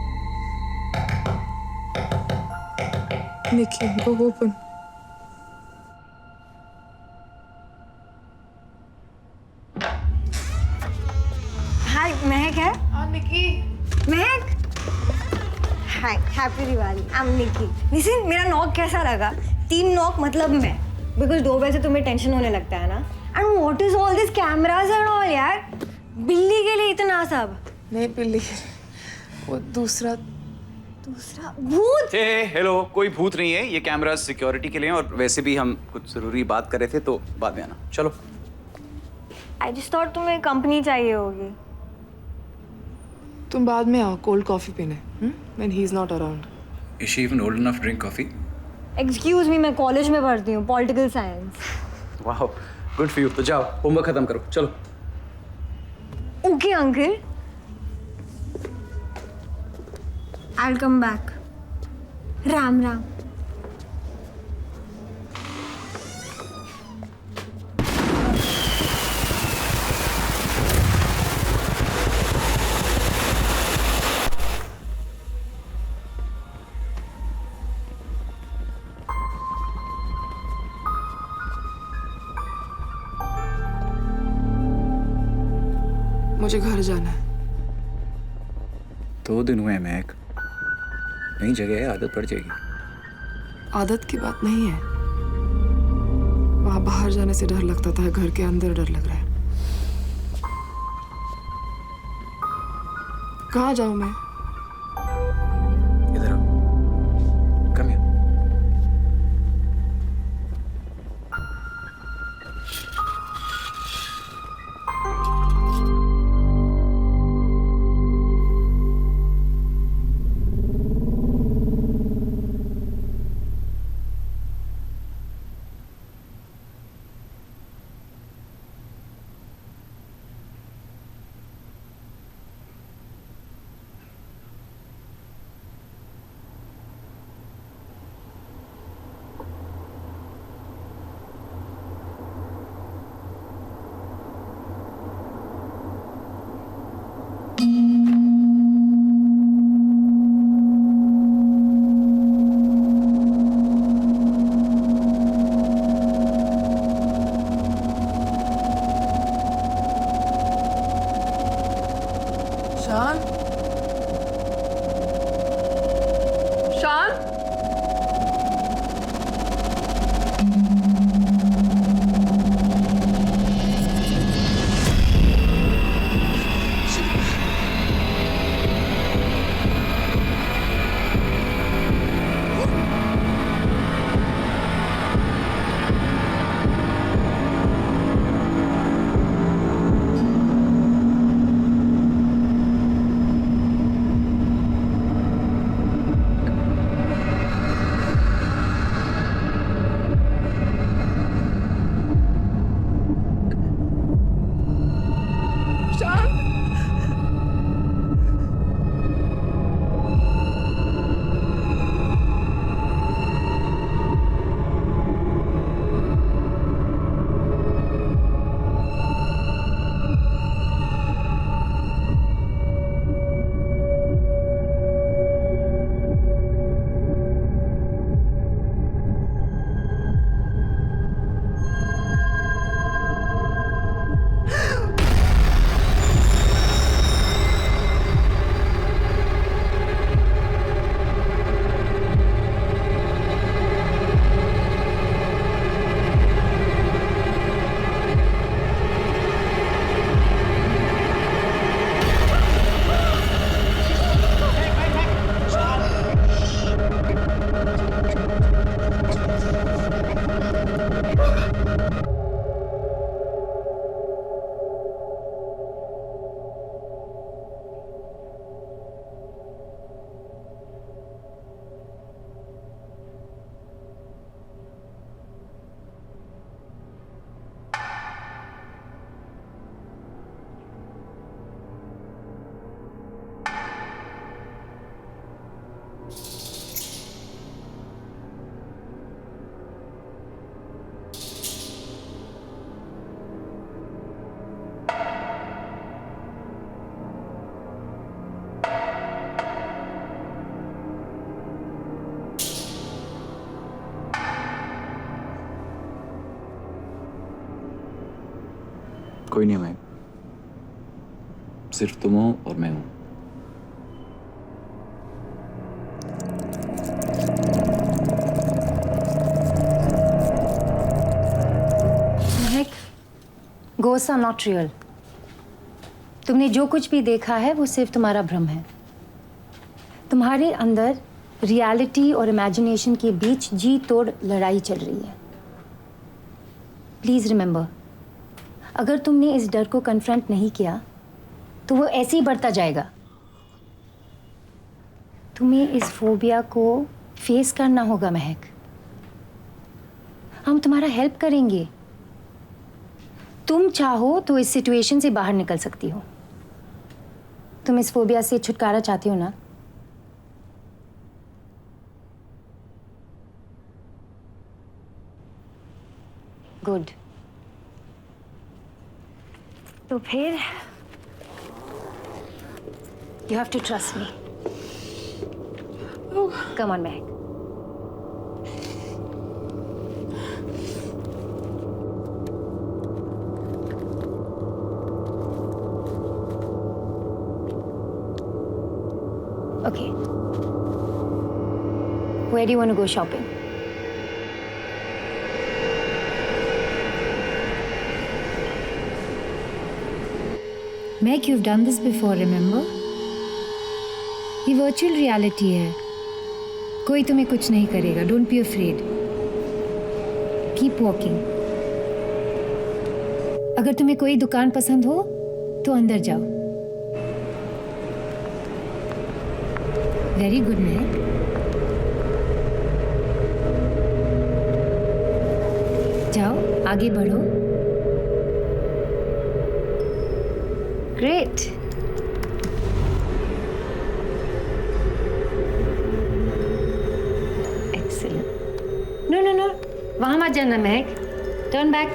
निकी, go open. हाय, महक है? हाँ, Nikki. Mehak? Hi, happy Diwali. I am Nikki. Listen, मेरा नॉक कैसा लगा? 3 नॉक मतलब मैं। बिकॉज 2 बजे तुम्हें टेंशन होने लगता है ना। And what is all this cameras and all यार? बिल्ली के लिए इतना सब? नहीं बिल्ली, वो दूसरा भूत। हेलो, कोई भूत नहीं है, ये कैमरा सिक्योरिटी के लिए और वैसे भी हम कुछ जरूरी बात कर रहे थे तो बाद में आना। चलो। आई जस्ट थॉट तुम्हें कंपनी चाहिए होगी। तुम बाद में आओ कोल्ड कॉफी पीने, when he is not around. Is she even old enough to drink coffee? Excuse me, मैं कॉलेज में पढ़ती हूँ, पॉलिटिकल साइंस। वाह, गुड फॉर यू। तो जाओ, होमवर्क खत्म करो, चलो। Okay uncle, I'll come back. Ram Ram. मुझे घर जाना है। 2 दिन हुए हैं महक, नई जगह है, आदत पड़ जाएगी। आदत की बात नहीं है। वहां बाहर जाने से डर लगता था, घर के अंदर डर लग रहा है। कहाँ जाऊं मैं? इधर आओ, कम हियर। शान, शान, कोई नहीं मैं, सिर्फ तुम हो और मैं हूं। महक, ghosts are not real. तुमने जो कुछ भी देखा है वो सिर्फ तुम्हारा भ्रम है। तुम्हारे अंदर रियलिटी और इमेजिनेशन के बीच जी तोड़ लड़ाई चल रही है। प्लीज रिमेंबर, अगर तुमने इस डर को कन्फ्रंट नहीं किया तो वो ऐसे ही बढ़ता जाएगा। तुम्हें इस फोबिया को फेस करना होगा महक। हम तुम्हारा हेल्प करेंगे। तुम चाहो तो इस सिचुएशन से बाहर निकल सकती हो। तुम इस फोबिया से छुटकारा चाहती हो ना? गुड। तो फिर you have to trust me. Come on Mahak. Okay. Where do you want to go shopping? Meg, you've done this before, remember? ये वर्चुअल रियलिटी है. कोई तुम्हें कुछ नहीं करेगा. Don't be afraid. Keep walking. अगर तुम्हें कोई दुकान पसंद हो तो अंदर जाओ. Very good, Meg. जाओ, आगे बढ़ो. Great. Excellent. No. वहाँ मत जाना, Meg. Turn back.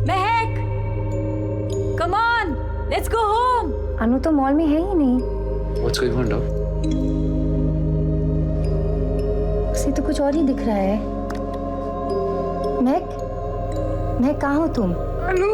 Mahak, come on, let's go home. अनु तो मॉल में है ही नहीं. What's going on, dog? उसे तो कुछ और ही दिख रहा है. मैं कहाँ हो तुम? अनु,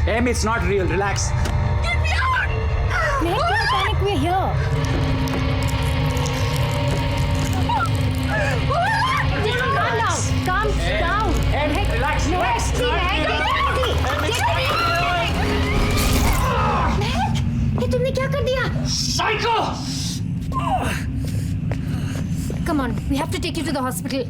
Em, it's not real. Relax. Meg, don't panic. We're here. Calm down. Em, relax. ये तुमने क्या कर दिया? Psycho! Come on, we have to take you to the hospital.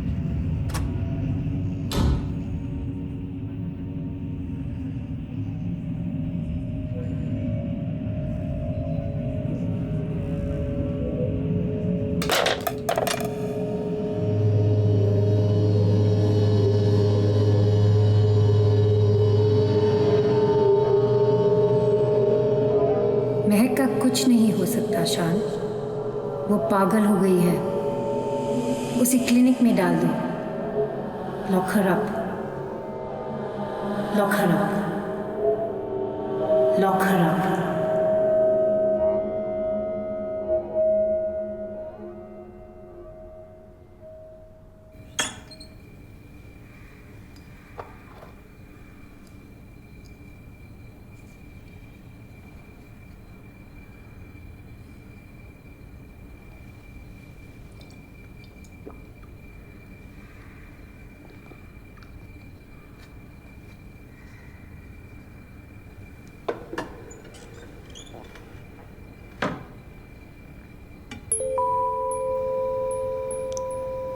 महक का कुछ नहीं हो सकता शान. वो पागल हो गई है. उसे क्लिनिक में डाल दो. Lock her up.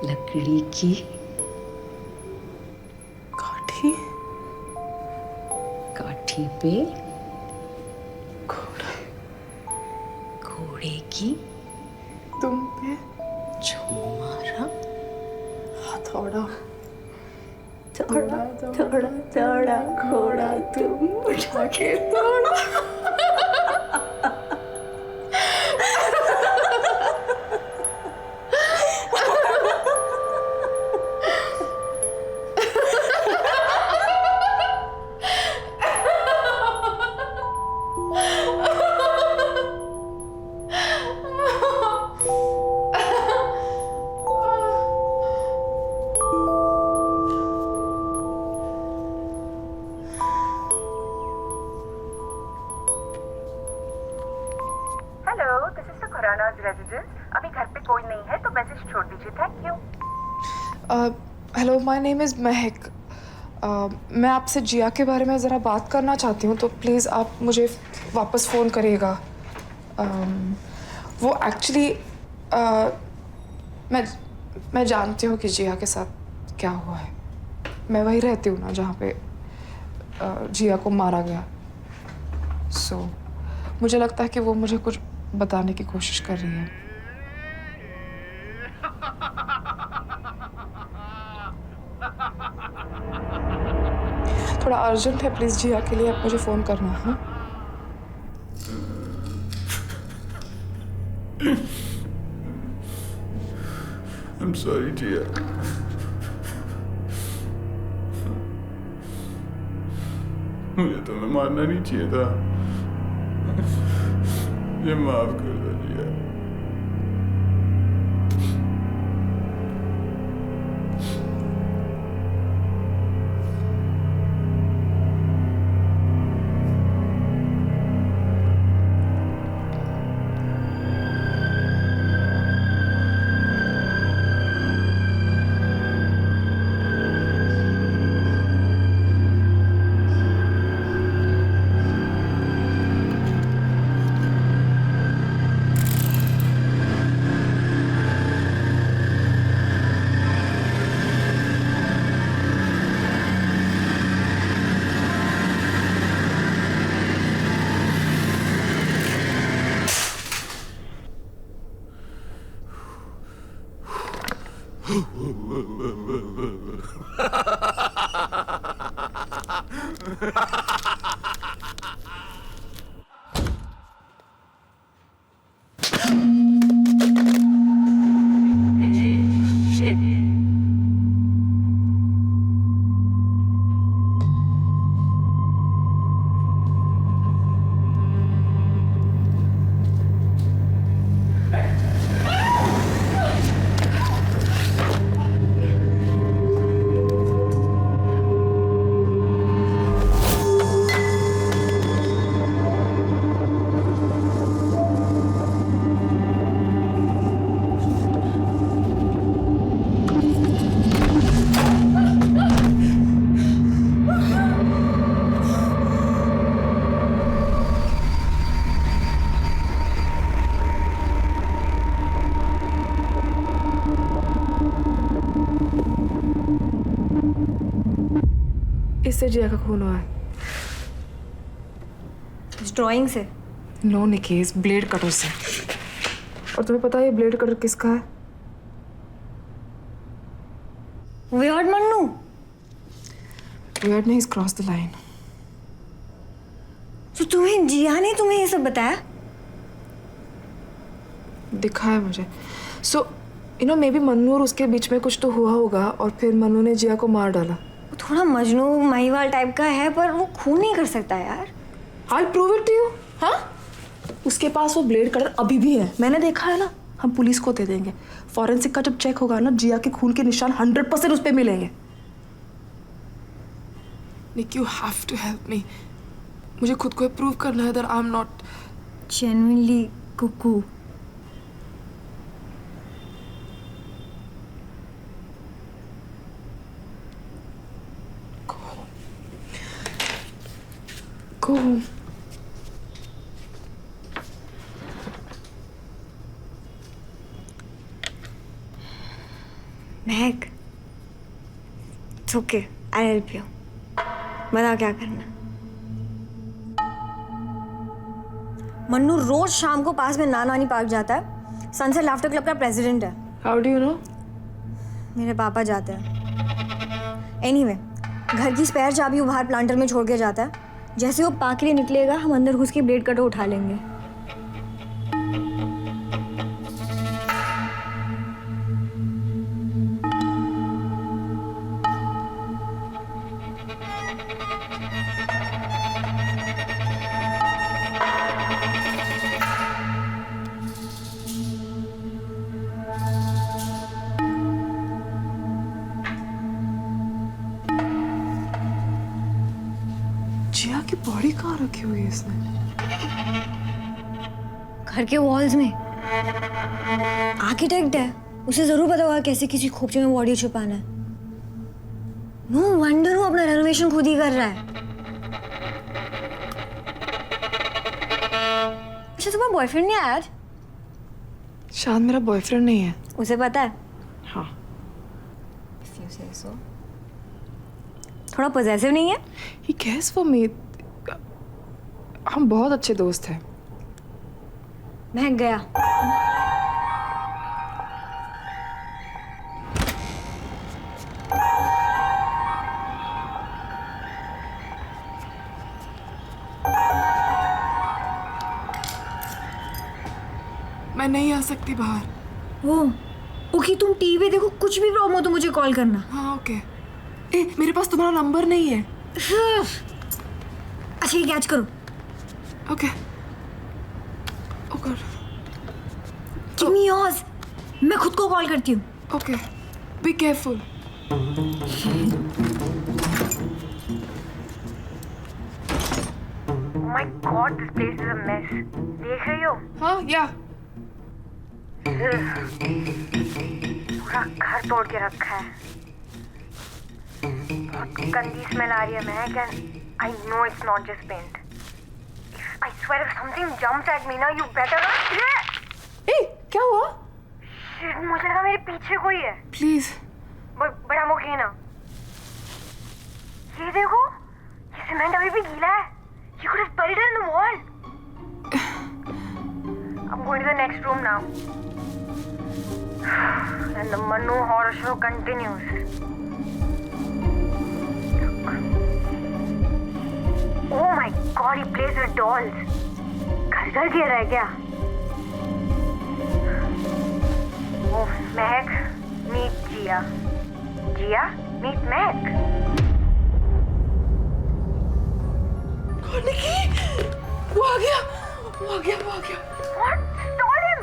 लकड़ी की काठी पे घोड़े की तुम पे जो मारा थोड़ा घोड़ा तुम उठा के हेलो, माय नेम इज़ महक। मैं आपसे जिया के बारे में ज़रा बात करना चाहती हूँ, तो प्लीज़ आप मुझे वापस फ़ोन करिएगा। वो एक्चुअली मैं जानती हूँ कि जिया के साथ क्या हुआ है। मैं वहीं रहती हूँ ना जहाँ पे जिया को मारा गया। सो मुझे लगता है कि वो मुझे कुछ बताने की कोशिश कर रही है। थोड़ा अर्जेंट है, प्लीज़ जिया के लिए आप मुझे फ़ोन करना। हाँ, I'm sorry, जिया। मुझे तुम्हें मारना नहीं चाहिए था। मुझे माफ कर दो जिया। इससे जिया का खून हुआ है। इस ड्राइंग से? नो निकी, इस ब्लेड कटर से। और तुम्हें पता है ये ब्लेड कटर किसका है? वियर्ड मन्नू। वियर्ड नहीं, इज क्रॉस द लाइन। तो तुम्हें जिया ने तुम्हें ये सब बताया? दिखाया मुझे। So you know may be Mannu और उसके बीच में कुछ तो हुआ होगा और फिर मन्नू ने जिया को मार डाला। वो थोड़ा मजनू महिवाल टाइप का है, पर वो खून नहीं कर सकता यार। I'll prove it to you। हाँ, उसके पास वो ब्लेड कटर अभी भी है, मैंने देखा है ना। हम पुलिस को दे देंगे, फॉरेंसिक का जब चेक होगा ना, जिया के खून के निशान 100% उस पे मिलेंगे। Nick, you have to help me. मुझे खुद को प्रूव करना है that I'm not genuinely cuckoo। Go home। Mahak, it's okay, I'll help you। बता क्या करना। मन्नू रोज शाम को पास में नानी पार्क जाता है। सनसेट लाफ्टर क्लब का प्रेसिडेंट है। How do you know? मेरे पापा जाते हैं। एनीवे, घर की स्पेयर चाबी वो बाहर प्लांटर में छोड़ के जाता है। जैसे वो पार्क लिए निकलेगा, हम अंदर घुस के ब्लेड कटर उठा लेंगे। जिया की बॉडी कहाँ रखी हुई है इसने? घर के वॉल्स में। आर्किटेक्ट है। उसे जरूर पता होगा कैसे किसी खोपचे में बॉडी छुपाना है। नो वंडर वो अपना रेनोवेशन खुद ही कर रहा है। अच्छा तुम्हारा बॉयफ्रेंड नहीं आया आज? शायद मेरा बॉयफ्रेंड नहीं है। उसे पता है? हाँ। If you say so. थोड़ा पॉजेसिव नहीं है? He cares for me. हम बहुत अच्छे दोस्त हैं। महक गया। मैं नहीं आ सकती बाहर। ओके तुम टीवी देखो, कुछ भी प्रॉब्लम हो तो मुझे कॉल करना। हाँ ओके। ए मेरे पास तुम्हारा नंबर नहीं है। अच्छा ये कैच करो। ओके। ओ गॉड। Give me yours. मैं खुद को कॉल करती हूँ। Okay. Be careful. My God this place is a mess. देख रही हो? हाँ या। पूरा घर तोड़ के रखा है। बहुत गंदी स्मेल आ रही है Mahak and I know it's not just paint. I swear if something jumps at me ना यू बेटर। ए क्या हुआ? शिट मुझे लगा मेरे पीछे कोई है। Please. But I am okay ना। ये देखो ये सीमेंट अभी भी गीला है। You could have buried it in the wall. I'm going to the next room now. And the Manu horror show continues. Oh my God, he plays with dolls. घर गिर रहा है क्या? Oh, Mehak, meet Jia. Jia, meet Mehak. निकी, वो आ गया। What? Stall him.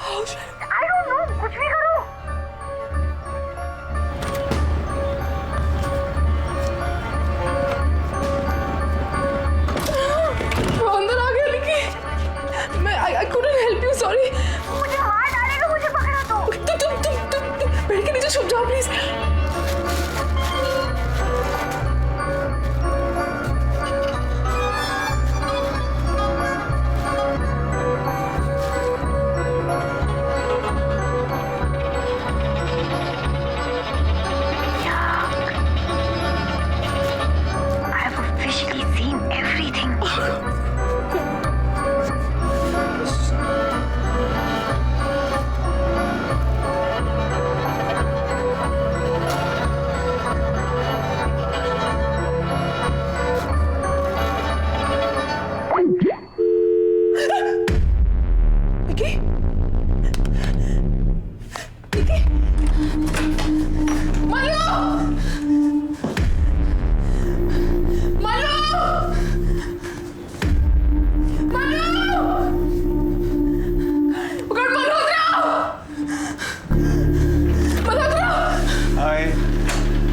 How should I don't know. कुछ भी करो. वो अंदर आ गया निकी। मैं I couldn't help you, sorry. मुझे मार डालेगा, मुझे पकड़ा तो. तुम बेड के नीचे छुप जाओ please.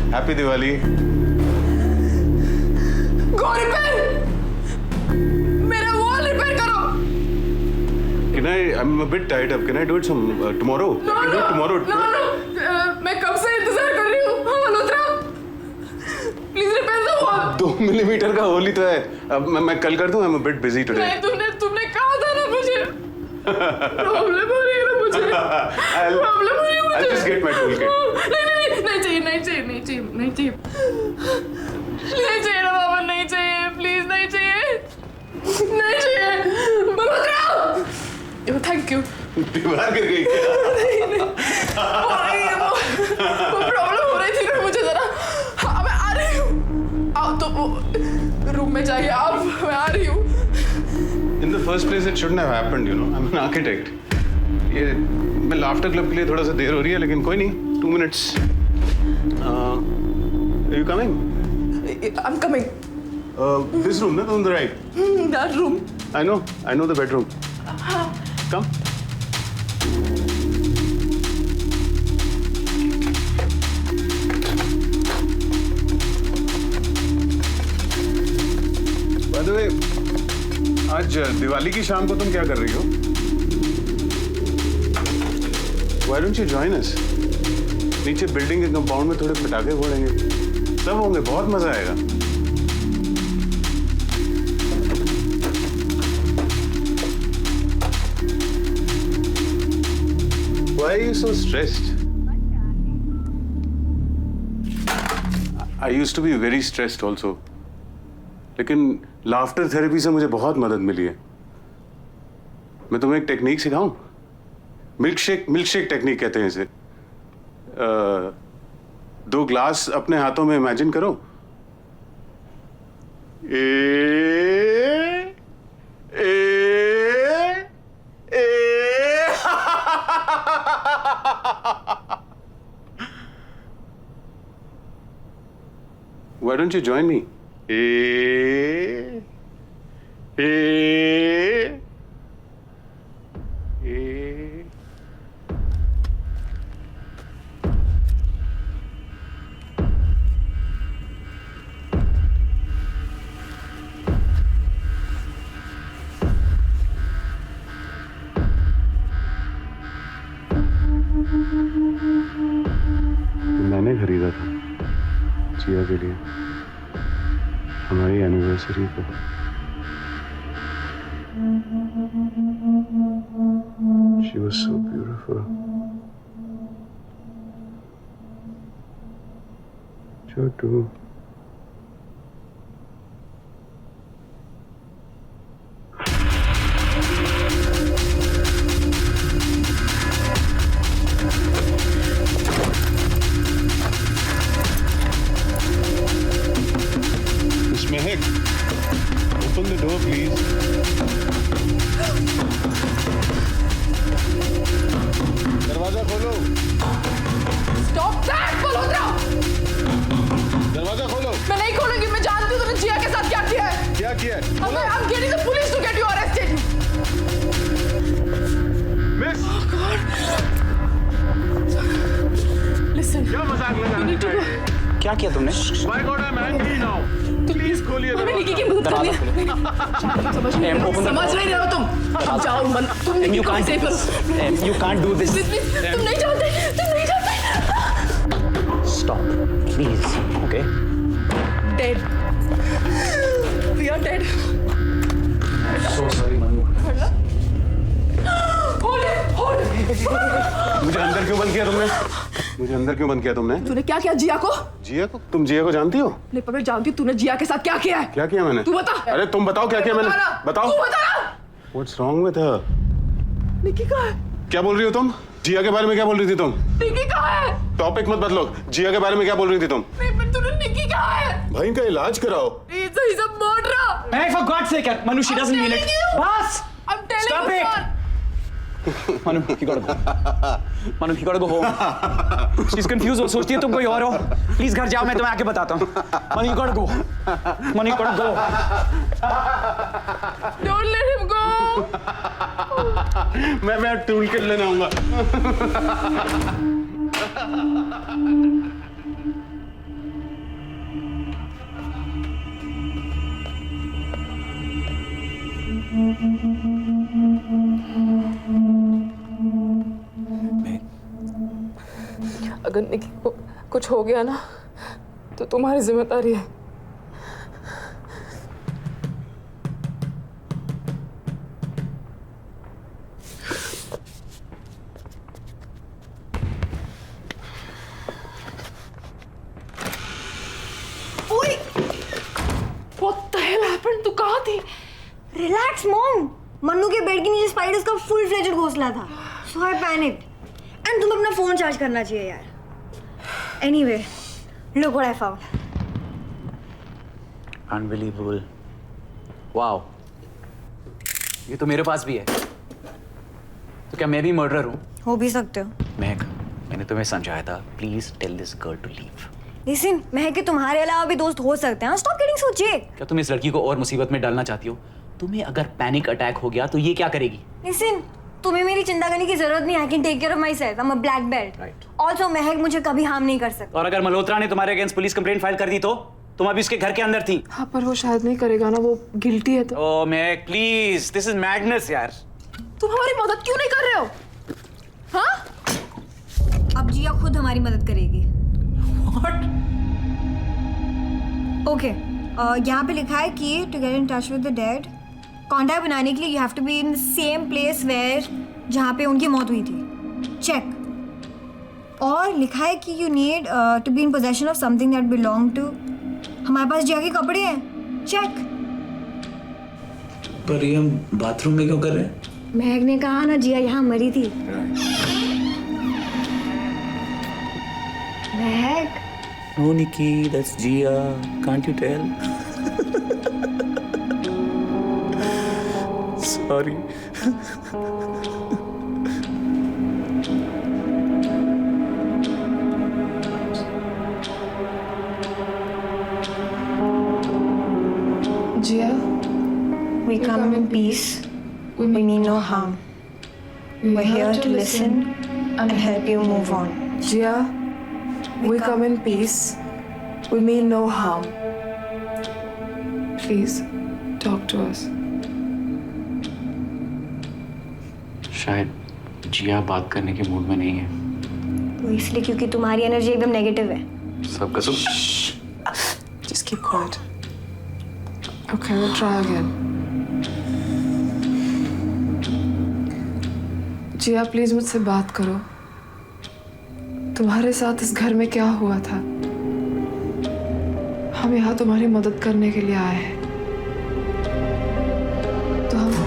Happy Diwali. Go repair. मेरा वॉल रिपेयर करो। Can I'm a bit tied up. Can I do it tomorrow? No, I can do it tomorrow. No. मैं कब से इंतजार कर रही हूँ। हाँ Malhotra, please repair the wall. 2 millimetre का होल ही तो है। अब मैं कल कर दूँ। I'm a bit busy today. नहीं तुमने कहा था ना मुझे। प्रॉब्लम हो रही है ना मुझे। प्रॉब्लम हो रही है मुझे। I'll just get my toolkit. नहीं चाहिए ना बाबा, नहीं चाहिए, प्लीज नहीं चाहिए मल्होत्रा। Thank you. बीमार गिर गई क्या? वो प्रॉब्लम हो रही थी ना मुझे जरा। हाँ मैं आ रही हूँ। आओ तो रूम में जाइए आप, मैं आ रही हूँ। In the first place, it shouldn't have happened, you know. I'm an architect. ये मैं लाफ्टर क्लब के लिए थोड़ा सा देर हो रही है, लेकिन कोई नहीं. 2 minutes. Are you coming? I'm coming. This room, no, on the right. That room. I know the bedroom. Come. By the way, आज दिवाली की शाम को तुम क्या कर रही हो? Why don't you join us? नीचे बिल्डिंग के कंपाउंड में थोड़े पटाखे फोड़ेंगे, सब होंगे, बहुत मजा आएगा। Why are you so stressed? I used to be very stressed also. लेकिन लाफ्टर थेरेपी से मुझे बहुत मदद मिली है। मैं तुम्हें एक टेक्निक सिखाऊं? मिल्कशेक टेक्निक कहते हैं इसे। 2 ग्लास अपने हाथों में इमेजिन करो। Why don't you join me? मैंने खरीदा था जिया के लिए हमारी एनिवर्सरी पे। She was so beautiful. Chotu. Mehak, open the door, please. दरवाजा खोलो। Stop that, Malhotra! दरवाजा खोलो। मैं नहीं खोलूंगी, मैं जानती हूँ तुमने जिया के साथ क्या किया है। क्या किया है? I'm getting the police to get you arrested. Miss. Oh God. Listen. क्या मजाक लगा रहे हो? क्या किया तुमने? My God, I'm angry now. Please खोलिए हमें निकी की मदद करनी है। समझ नहीं रहे हो तुम? जाओ मन, तुम निकी को सेव करो। You can't do this. तुम नहीं जानते। Stop, please. Okay. Dead. We are dead. So sorry, Manu. Hold it. मुझे अंदर क्यों बंद किया तुमने? मुझे अंदर क्यों बंद किया तुमने? तूने क्या किया जिया को? जिया को? तुम जिया को जानती हो? नहीं पर मैं जानती हूँ तूने जिया के साथ क्या किया है। क्या किया मैंने? तू बता। अरे तुम बताओ क्या किया मैंने? बताओ। तू बता। What's wrong with her? निकी कहाँ है? क्या बोल रही हो तुम? जिया के बारे में क्या बोल रही थी तुम? निकी कहाँ है? टॉपिक मत बदलो। जिया के बारे में क्या बोल रही थी तुम? नहीं पर तूने निकी कहाँ है? भाई इनका इलाज कराओ। He's a murderer. Hey, for God's sake, Manu, she doesn't mean it. Bas! I'm telling Stop you. it. Manu, you gotta go. Manu, you gotta go home. She's confused. वो सोचती है तुम कोई और हो. Please घर जाओ, मैं तुम्हें आके बताता हूँ. Manu, you gotta go. Manu, you gotta go. Don't let him go. मैं टूल किट लेने आऊंगा। अगर निकी को कुछ हो गया ना तो तुम्हारी जिम्मेदारी है। ओए! What the hell happened? तू कहाँ थी? Relax, mom. मन्नू के बेड के नीचे स्पाइडर्स का फुल फ्लेजेड घोंसला था। So I panicked. And तुम्हें अपना फोन चार्ज करना चाहिए यार। Anyway, look what I found. Unbelievable. Wow. ये तो मेरे पास भी है। तो क्या मैं भी मर्डरर हूँ? हो भी सकते हो। महक, मैंने तुम्हें समझाया था। Please tell this girl to leave. Listen, महक के तुम्हारे अलावा भी दोस्त हो सकते हैं। Stop getting so jaded. क्या तुम इस लड़की को और मुसीबत में डालना चाहती हो? तुम्हें अगर पैनिक अटैक हो गया तो ये क्या करेगी? Listen, तुम्हें मेरी चिंता करने की जरूरत नहीं है। I can take care of myself. I'm a black belt. Right. Also, महक मुझे कभी हार्म नहीं कर सकता। और अगर मल्होत्रा ने तुम्हारे अगेंस्ट पुलिस कंप्लेंट फाइल कर दी तो तुम अभी उसके घर के अंदर थी। हाँ पर वो शायद नहीं करेगा ना, वो गिल्टी है तो। ओह महक, प्लीज, दिस इज मैडनेस यार। तुम हमारी मदद क्यों नहीं कर रहे हो? हाँ? अब जिया खुद हमारी मदद करेगी। What? ओके, यहाँ पे लिखा है कि to get in touch with the dead, contact बनाने के लिए you have to be in the same place where जहाँ पे उनकी मौत हुई थी। चेक। और लिखा है कि you need to be in possession of something that belong to, हमारे पास जिया के कपड़े हैं। चेक। पर ये हम बाथरूम में क्यों कर रहे हैं? महक ने कहा ना जिया यहाँ मरी थी। महक। No, Nikki, that's Gia. Can't you tell? Sorry. Jia, We come in peace. We mean no harm. We're here to listen and help you move on. Jia, we come in peace. We mean no harm. Please, talk to us. शायद जिया बात करने के mood में नहीं है। वो इसलिए क्योंकि तुम्हारी एनर्जी एकदम नेगेटिव है। सब कसम। Just keep quiet. Okay, we'll try again. Jiya, please मुझसे बात करो। तुम्हारे साथ इस घर में क्या हुआ था? हम यहाँ तुम्हारी मदद करने के लिए आए हैं। तो हम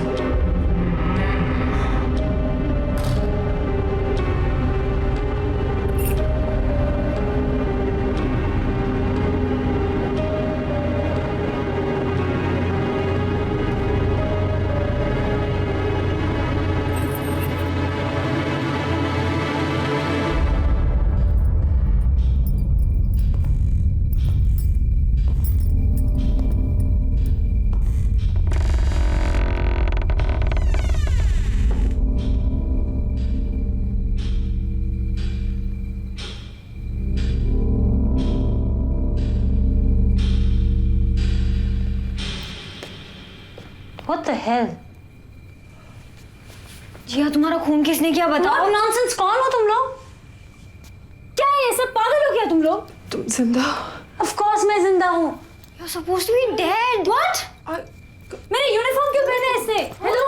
What the hell? जिया, तुम्हारा खून किसने किया बताओ? What nonsense? कौन हो तुम लोग? क्या है ये सब? पागल हो गया तुम लोग? तुम जिंदा? Of course मैं जिंदा हूँ। You're supposed to be dead. What? मेरे यूनिफॉर्म क्यों पहने इसने? Hello?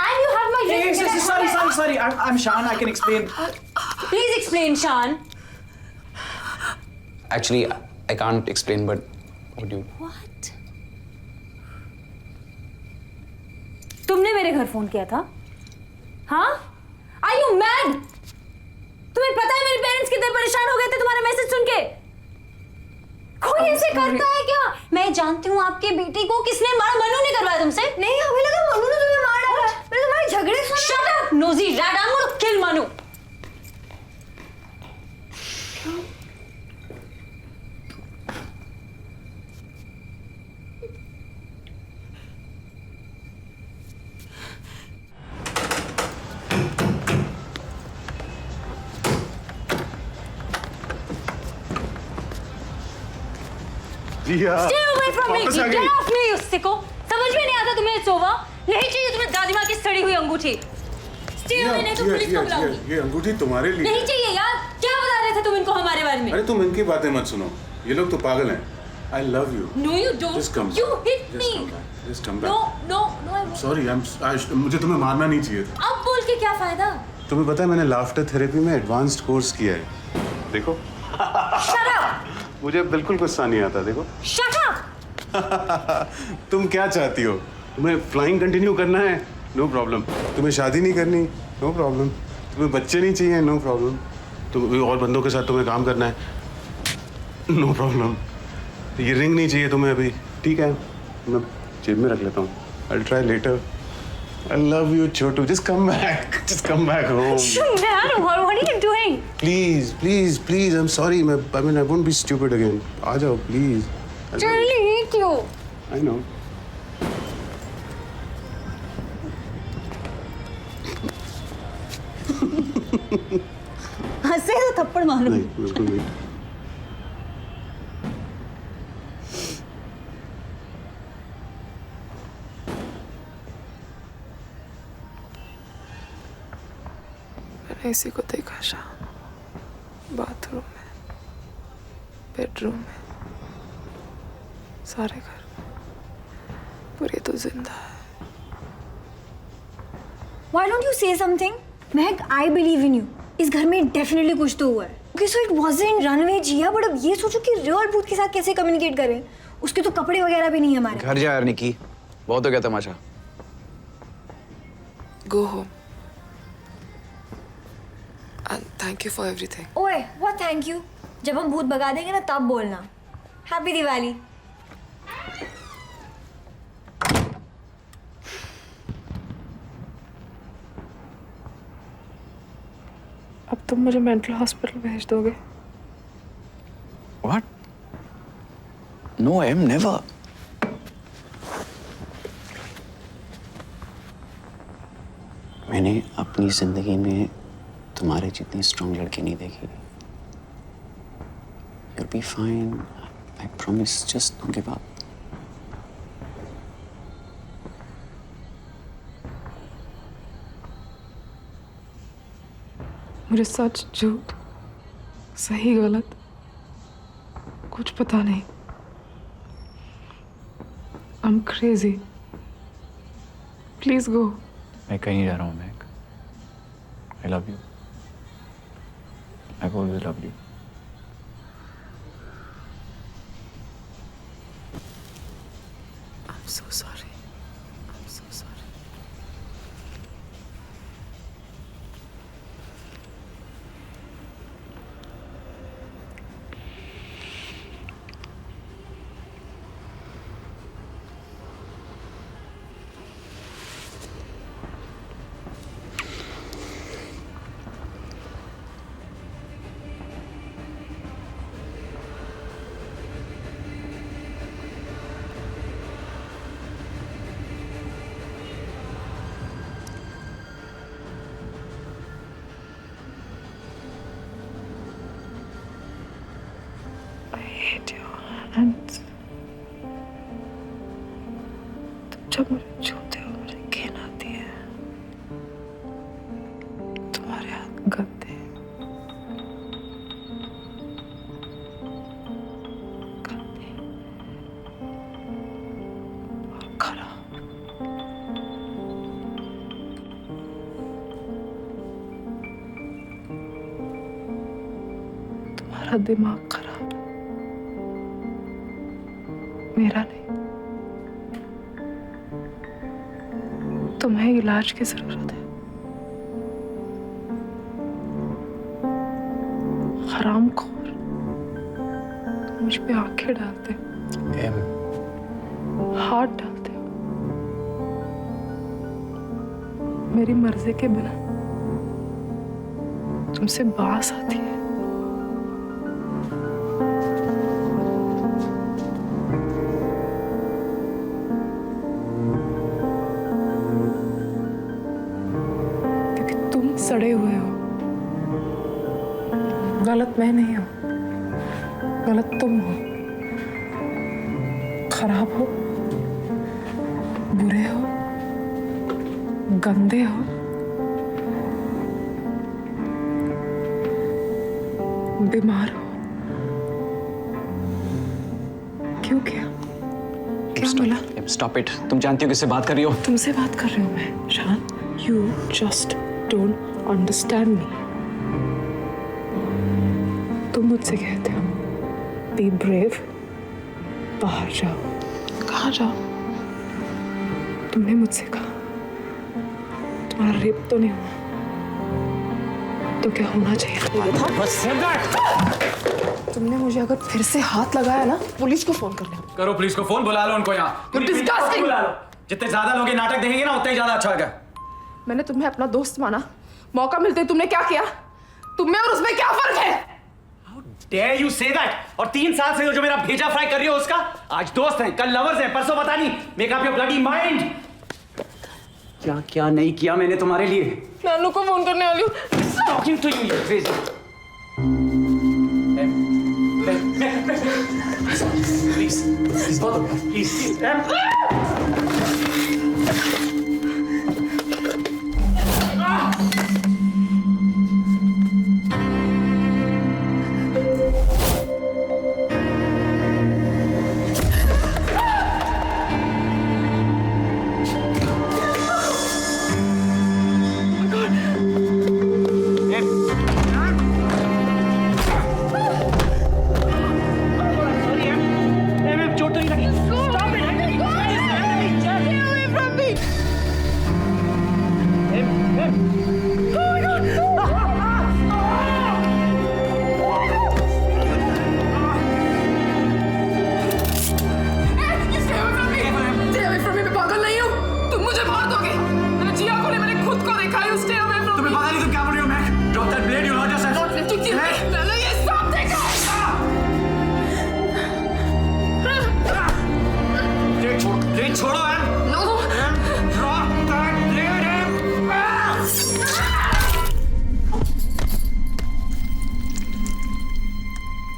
And you have my dress. Sorry. I'm Shan. I can explain. Please explain, Shan. Actually, I can't explain, but what do you? What? तुमने मेरे घर phone किया था? हाँ? Are you mad? तुम्हें पता है मेरे पेरेंट्स कितने परेशान हो गए थे तुम्हारा मैसेज सुन के? कोई ऐसे करता है क्या? मैं जानती हूँ आपके बेटी को किसने मारा। मनु ने करवाया तुमसे? नहीं, हमें लगा मनु ने तुम्हें मार डाला। मैंने तुम्हारे झगड़े सुने। Shut up, nosy rat! I'm gonna kill Manu. Jiya, Stay away from me! वापस आ Get गई। off me, you sicko! समझ में नहीं आता तुम्हें सोवा? नहीं चाहिए तुम्हें दादी माँ की सड़ी हुई अंगूठी। Stay away, नहीं तो पुलिस को बुलाऊंगी। ये अंगूठी तुम्हारे लिए नहीं चाहिए यार। क्या बता रहे थे तुम इनको हमारे बारे में? अरे तुम इनकी बातें मत सुनो, ये लोग तो पागल हैं। I love you. No, you don't. Just come You back. hit me. Just come back. No, I won't. Sorry, मुझे तुम्हें मारना नहीं चाहिए था। अब बोल के क्या फायदा? तुम्हें पता है मैंने लाफ्टर थेरेपी में एडवांस्ड कोर्स किया है। देखो। Shut up. मुझे बिल्कुल गुस्सा नहीं आता, देखो। Shut up. तुम क्या चाहती हो? तुम्हें फ्लाइंग कंटिन्यू करना है? No problem. तुम्हें शादी नहीं करनी? No problem. तुम्हें बच्चे नहीं चाहिए? No problem. तुम और बंदों के साथ तुम्हें काम करना है? No problem. ये रिंग नहीं चाहिए तुम्हें अभी? ठीक है, मैं जेब में रख लेता हूँ। I'll try later. I love you, Chotu. Just come back. Just come back home. Man, what are you doing? Please. I'm sorry. I mean, I won't be stupid again. आ जाओ, please. I really hate you. I know. हंसे तो थप्पड़ मारो। नहीं, बिल्कुल नहीं। मैंने इसी को देखा शाम। बाथरूम में, बेडरूम में, सारे घर में, पर ये तो जिंदा है। Why don't you say something? Mahak, I believe in you. इस घर में डेफिनेटली कुछ तो हुआ है। Okay, so it wasn't runaway Jiya, but अब ये सोचो कि रियल भूत के साथ कैसे कम्युनिकेट करें। उसके तो कपड़े वगैरह भी नहीं है हमारे। घर जा यार निकी, बहुत हो गया तमाशा। Go home. And thank you for everything. ओए, what thank you? जब हम भूत भगा देंगे ना तब बोलना। हैप्पी दिवाली। अब तुम मुझे मेंटल हॉस्पिटल भेज दोगे? What? No, I am never. मैंने अपनी जिंदगी में तुम्हारे जितनी स्ट्रॉन्ग लड़की नहीं देखी। You'll be fine. I promise. Just don't give up. मुझे सच झूठ, सही गलत कुछ पता नहीं। I'm crazy. Please go. मैं कहीं नहीं जा रहा हूँ Mac. I love you. I've always loved you. I'm so sorry. I'm so sorry. hate your hands. तुम जब मुझे छूते हो मुझे घिन आती है। तुम्हारे हाथ गंदे गंदे और खराब। तुम्हारा दिमाग खराब, मेरा नहीं। तुम्हें इलाज की जरूरत है। हरामखोर, तुम मुझ पे आंखें डालते हो, हाथ डालते हो मेरी मर्जी के बिना। तुमसे बास आती है। सड़े हुए हो। गलत मैं नहीं हूं, गलत तुम हो। खराब हो, बुरे हो, गंदे हो, बीमार हो। क्यों क्या मिला? Stop it. तुम जानती हो किससे बात कर रही हो? तुमसे बात कर रही हूँ मैं शान। You just don't understand me. तुम मुझसे कहते हो बी ब्रेव, बाहर जाओ। कहाँ जाओ? तुमने मुझसे कहा तुम्हारा रेप तो नहीं हुआ, तो क्या होना चाहिए था? बस तुमने मुझे अगर फिर से हाथ लगाया ना, पुलिस को फोन कर लो। करो पुलिस को फोन, बुला लो उनको यहाँ। Disgusting! बुला लो। जितने ज्यादा लोग ये नाटक देखेंगे ना उतना ही ज्यादा अच्छा होगा। मैंने तुम्हें अपना दोस्त माना, मौका मिलते तुमने क्या किया? तुम में और उसमें क्या फर्क है? How dare you say that? और 3 साल से जो मेरा भेजा फ्राई कर रही हो उसका, आज दोस्त हैं, कल लवर्स हैं, परसों पता नहीं। Make up your bloody mind. क्या क्या नहीं किया मैंने तुम्हारे लिए? नानू को फोन करने वाली हूँ। Talking to you, you crazy. Please, बहुत हो गया, please.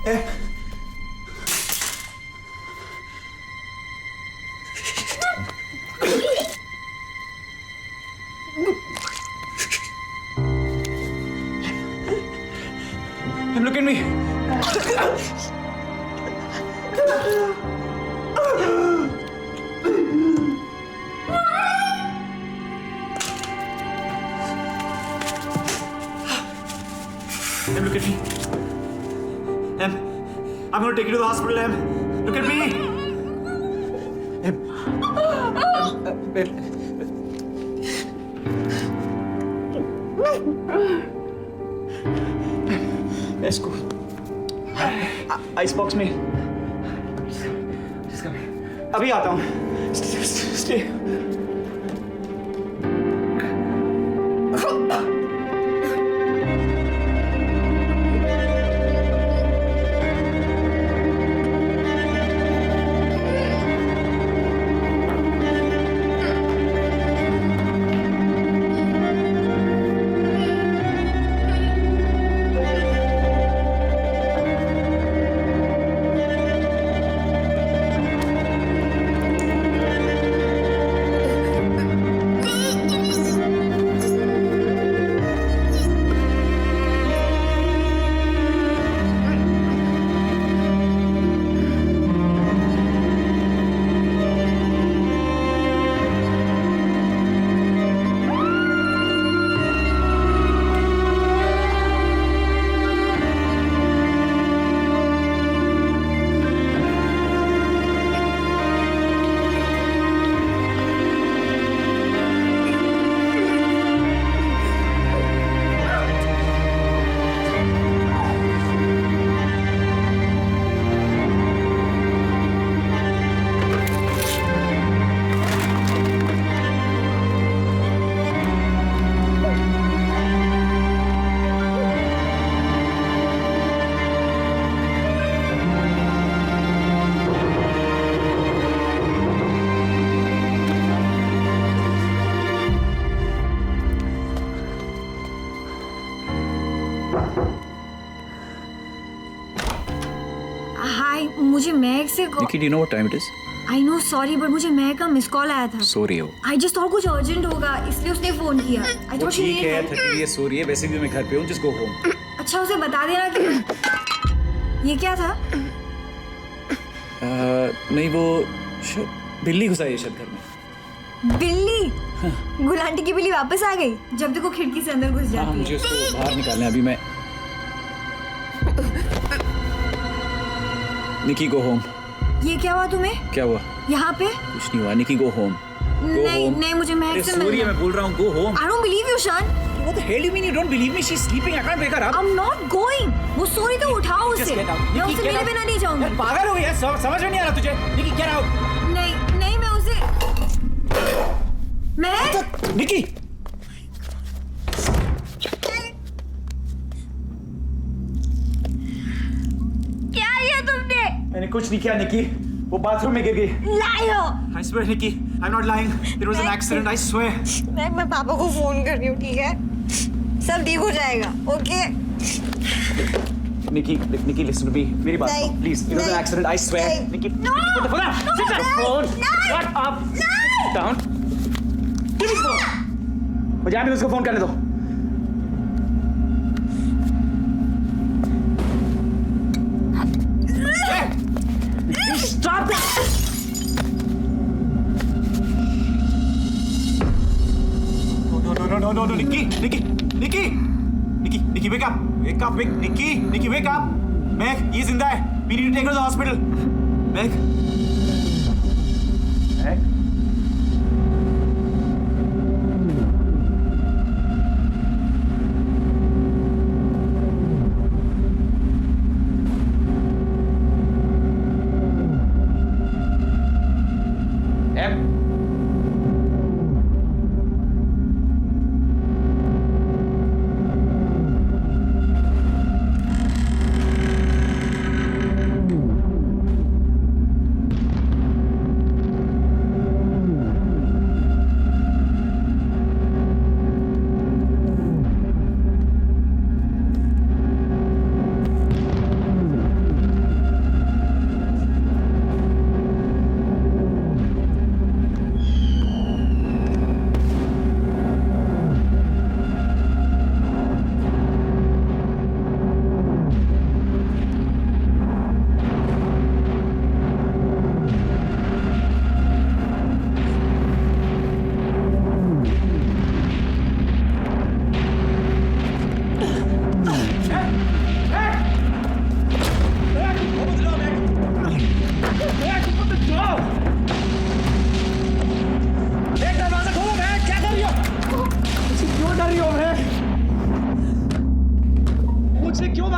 Look at me. Em, look at me. Em, I'm gonna take you to the hospital, Em. Look at me. Em. इसको आइस बॉक्स में अभी आता हूँ. Stay. हाय, मुझे महक से Nikki, do you know what time it is? I know sorry but मुझे महक का miss call आया था. सो रही हो. आई जस्ट थॉट कुछ अर्जेंट होगा इसलिए उसने फोन किया. आई थॉट शी ठीक है, थकी हुई है, सो रही है. वैसे भी मैं घर पे हूँ. Just go home. अच्छा उसे बता देना कि ये क्या था. नहीं वो बिल्ली घुसाई है शायद घर में. बिल्ली. गुलांटी की बिल्ली वापस आ गई जब देखो खिड़की से अंदर घुस जाती है. मुझे उसको बाहर निकालना है अभी. मैं निकी गो होम. ये क्या हुआ तुम्हें. क्या हुआ. यहाँ पे कुछ नहीं हुआ. निकी गो होम. नहीं नहीं मुझे महक से मिलना है. मैं बोल रहा हूँ go home. I don't believe you शान. What the hell you mean you don't believe me? She's sleeping. I can't wake her up. I'm not going. वो सो रही तो उठाओ उसे. मैं उसे मिले बिना नहीं जाऊंगी. पागल हो गया. समझ में नहीं आ रहा तुझे. निकी get out. नहीं नहीं मैं उसे. महक. निकी. क्या किया तुमने. मैंने कुछ नहीं किया निकी. वो बाथरूम में गिर गई. Liar. I swear Nikki, I'm not lying. There was an accident. I swear. मैं पापा को फोन कर रही हूँ ठीक है. सब ठीक हो जाएगा. Okay. Nikki, listen to me. मेरी बात सुनो, please. It was an accident. I swear. Nikki, put the phone down. Sit down. Phone. Shut up. Sit down. Give me the phone. मुझे आने उसको फोन करने दो. Stop it. No, Nikki, wake up, Nikki, wake up. Meg, he's in there. We need to take her to the hospital. Meg.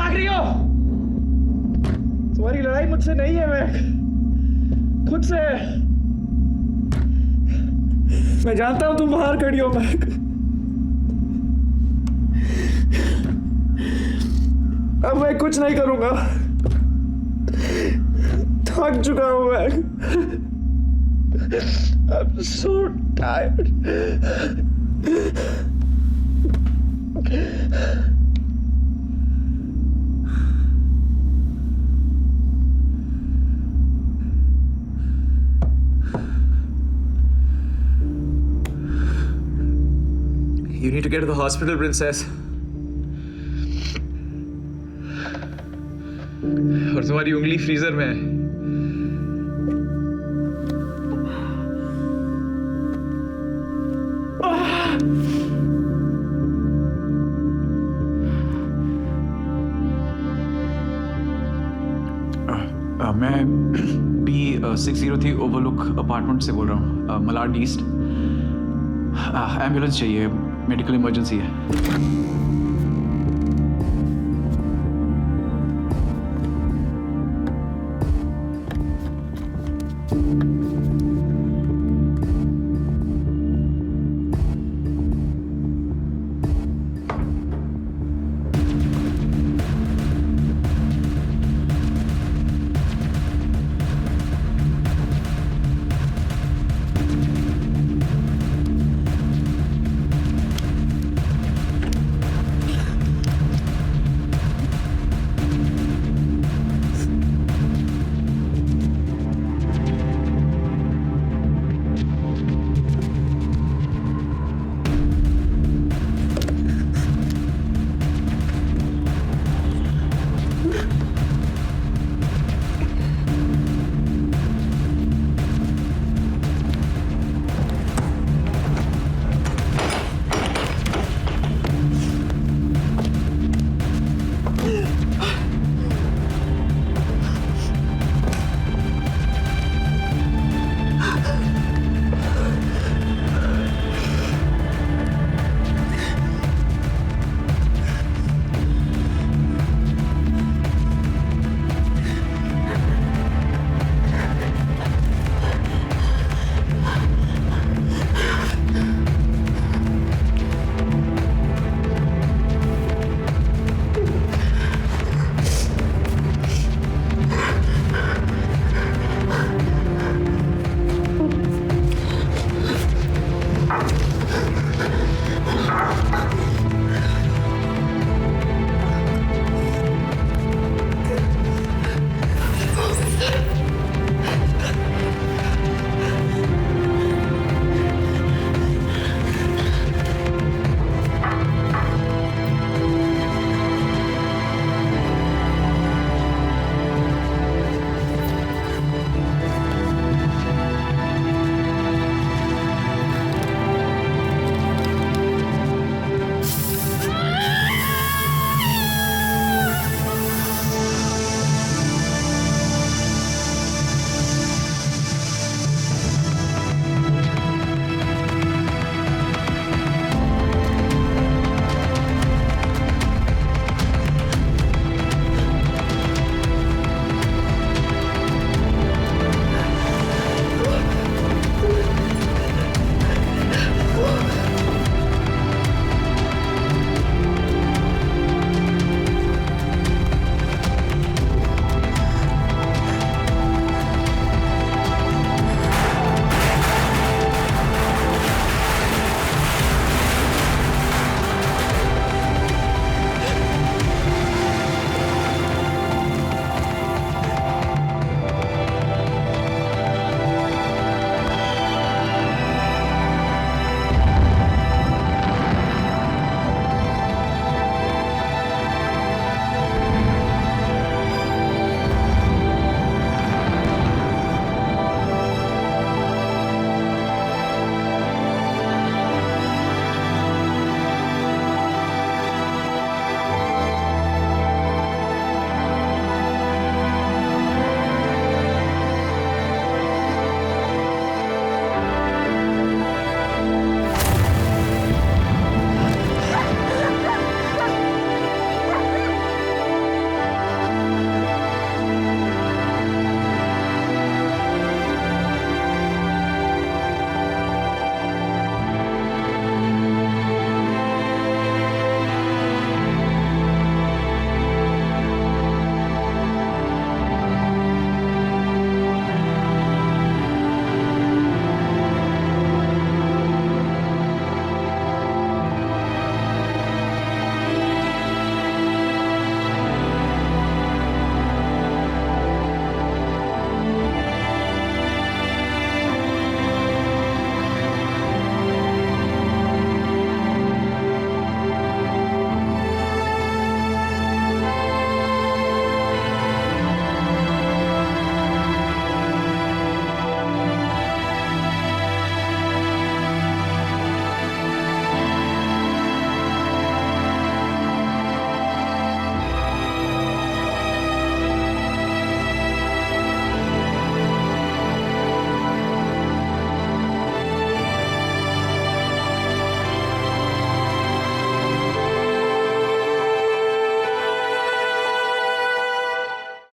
भाग रही हो? तुम्हारी लड़ाई मुझसे नहीं है, मैं खुद से है। मैं जानता हूं तुम बाहर खड़ी हो, मैं अब मैं कुछ नहीं करूंगा। थक चुका हूं मैं। I'm so tired. You need to get to the hospital, princess. और तुम्हारी उंगली फ्रीजर में है। मैं B603 ओवरलुक अपार्टमेंट से बोल रहा हूँ, मलाड ईस्ट। एम्बुलेंस चाहिए, मेडिकल इमरजेंसी है।